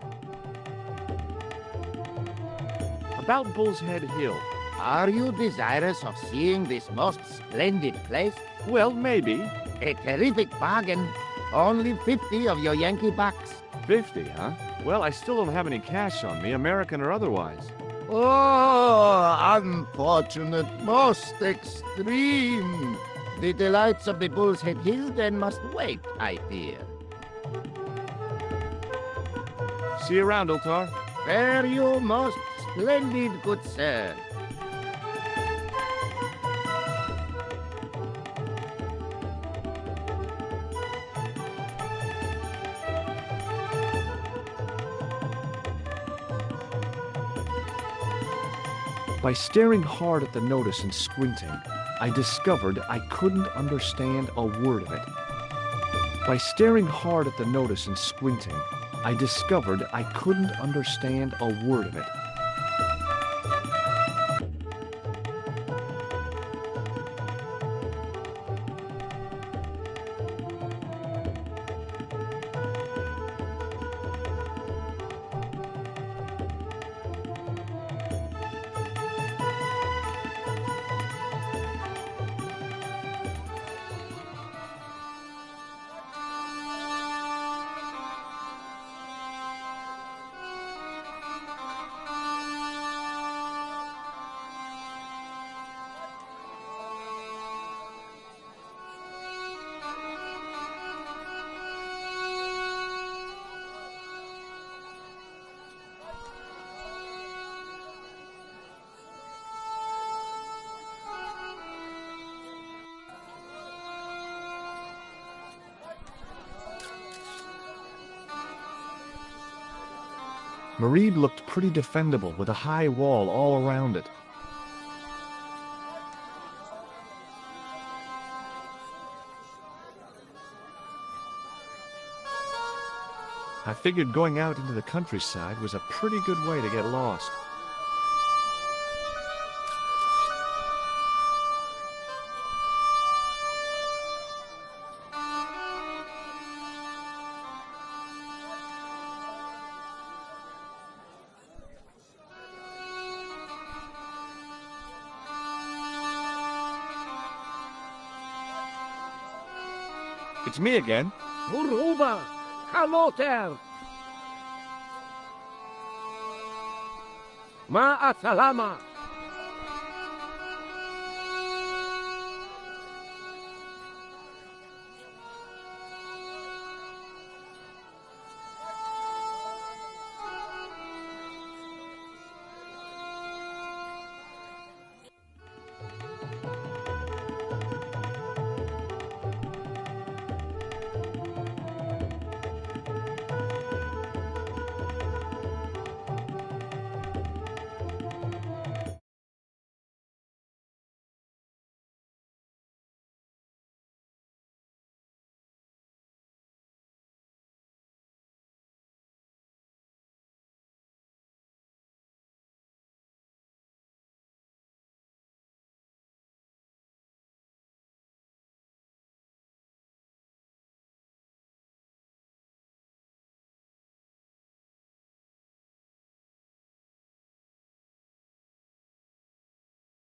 About Bull's Head Hill. Are you desirous of seeing this most splendid place? Well, maybe. A terrific bargain. Only 50 of your Yankee bucks. 50, huh? Well, I still don't have any cash on me, American or otherwise. Oh, unfortunate, most extreme. The delights of the Bull's Head Hill then must wait, I fear. See you around, Ultar. Fare you most splendid, good sir. By staring hard at the notice and squinting, I discovered I couldn't understand a word of it. By staring hard at the notice and squinting, I discovered I couldn't understand a word of it. Marib looked pretty defendable with a high wall all around it. I figured going out into the countryside was a pretty good way to get lost. It's me again. Muruba! Hello there! Ma'asalama!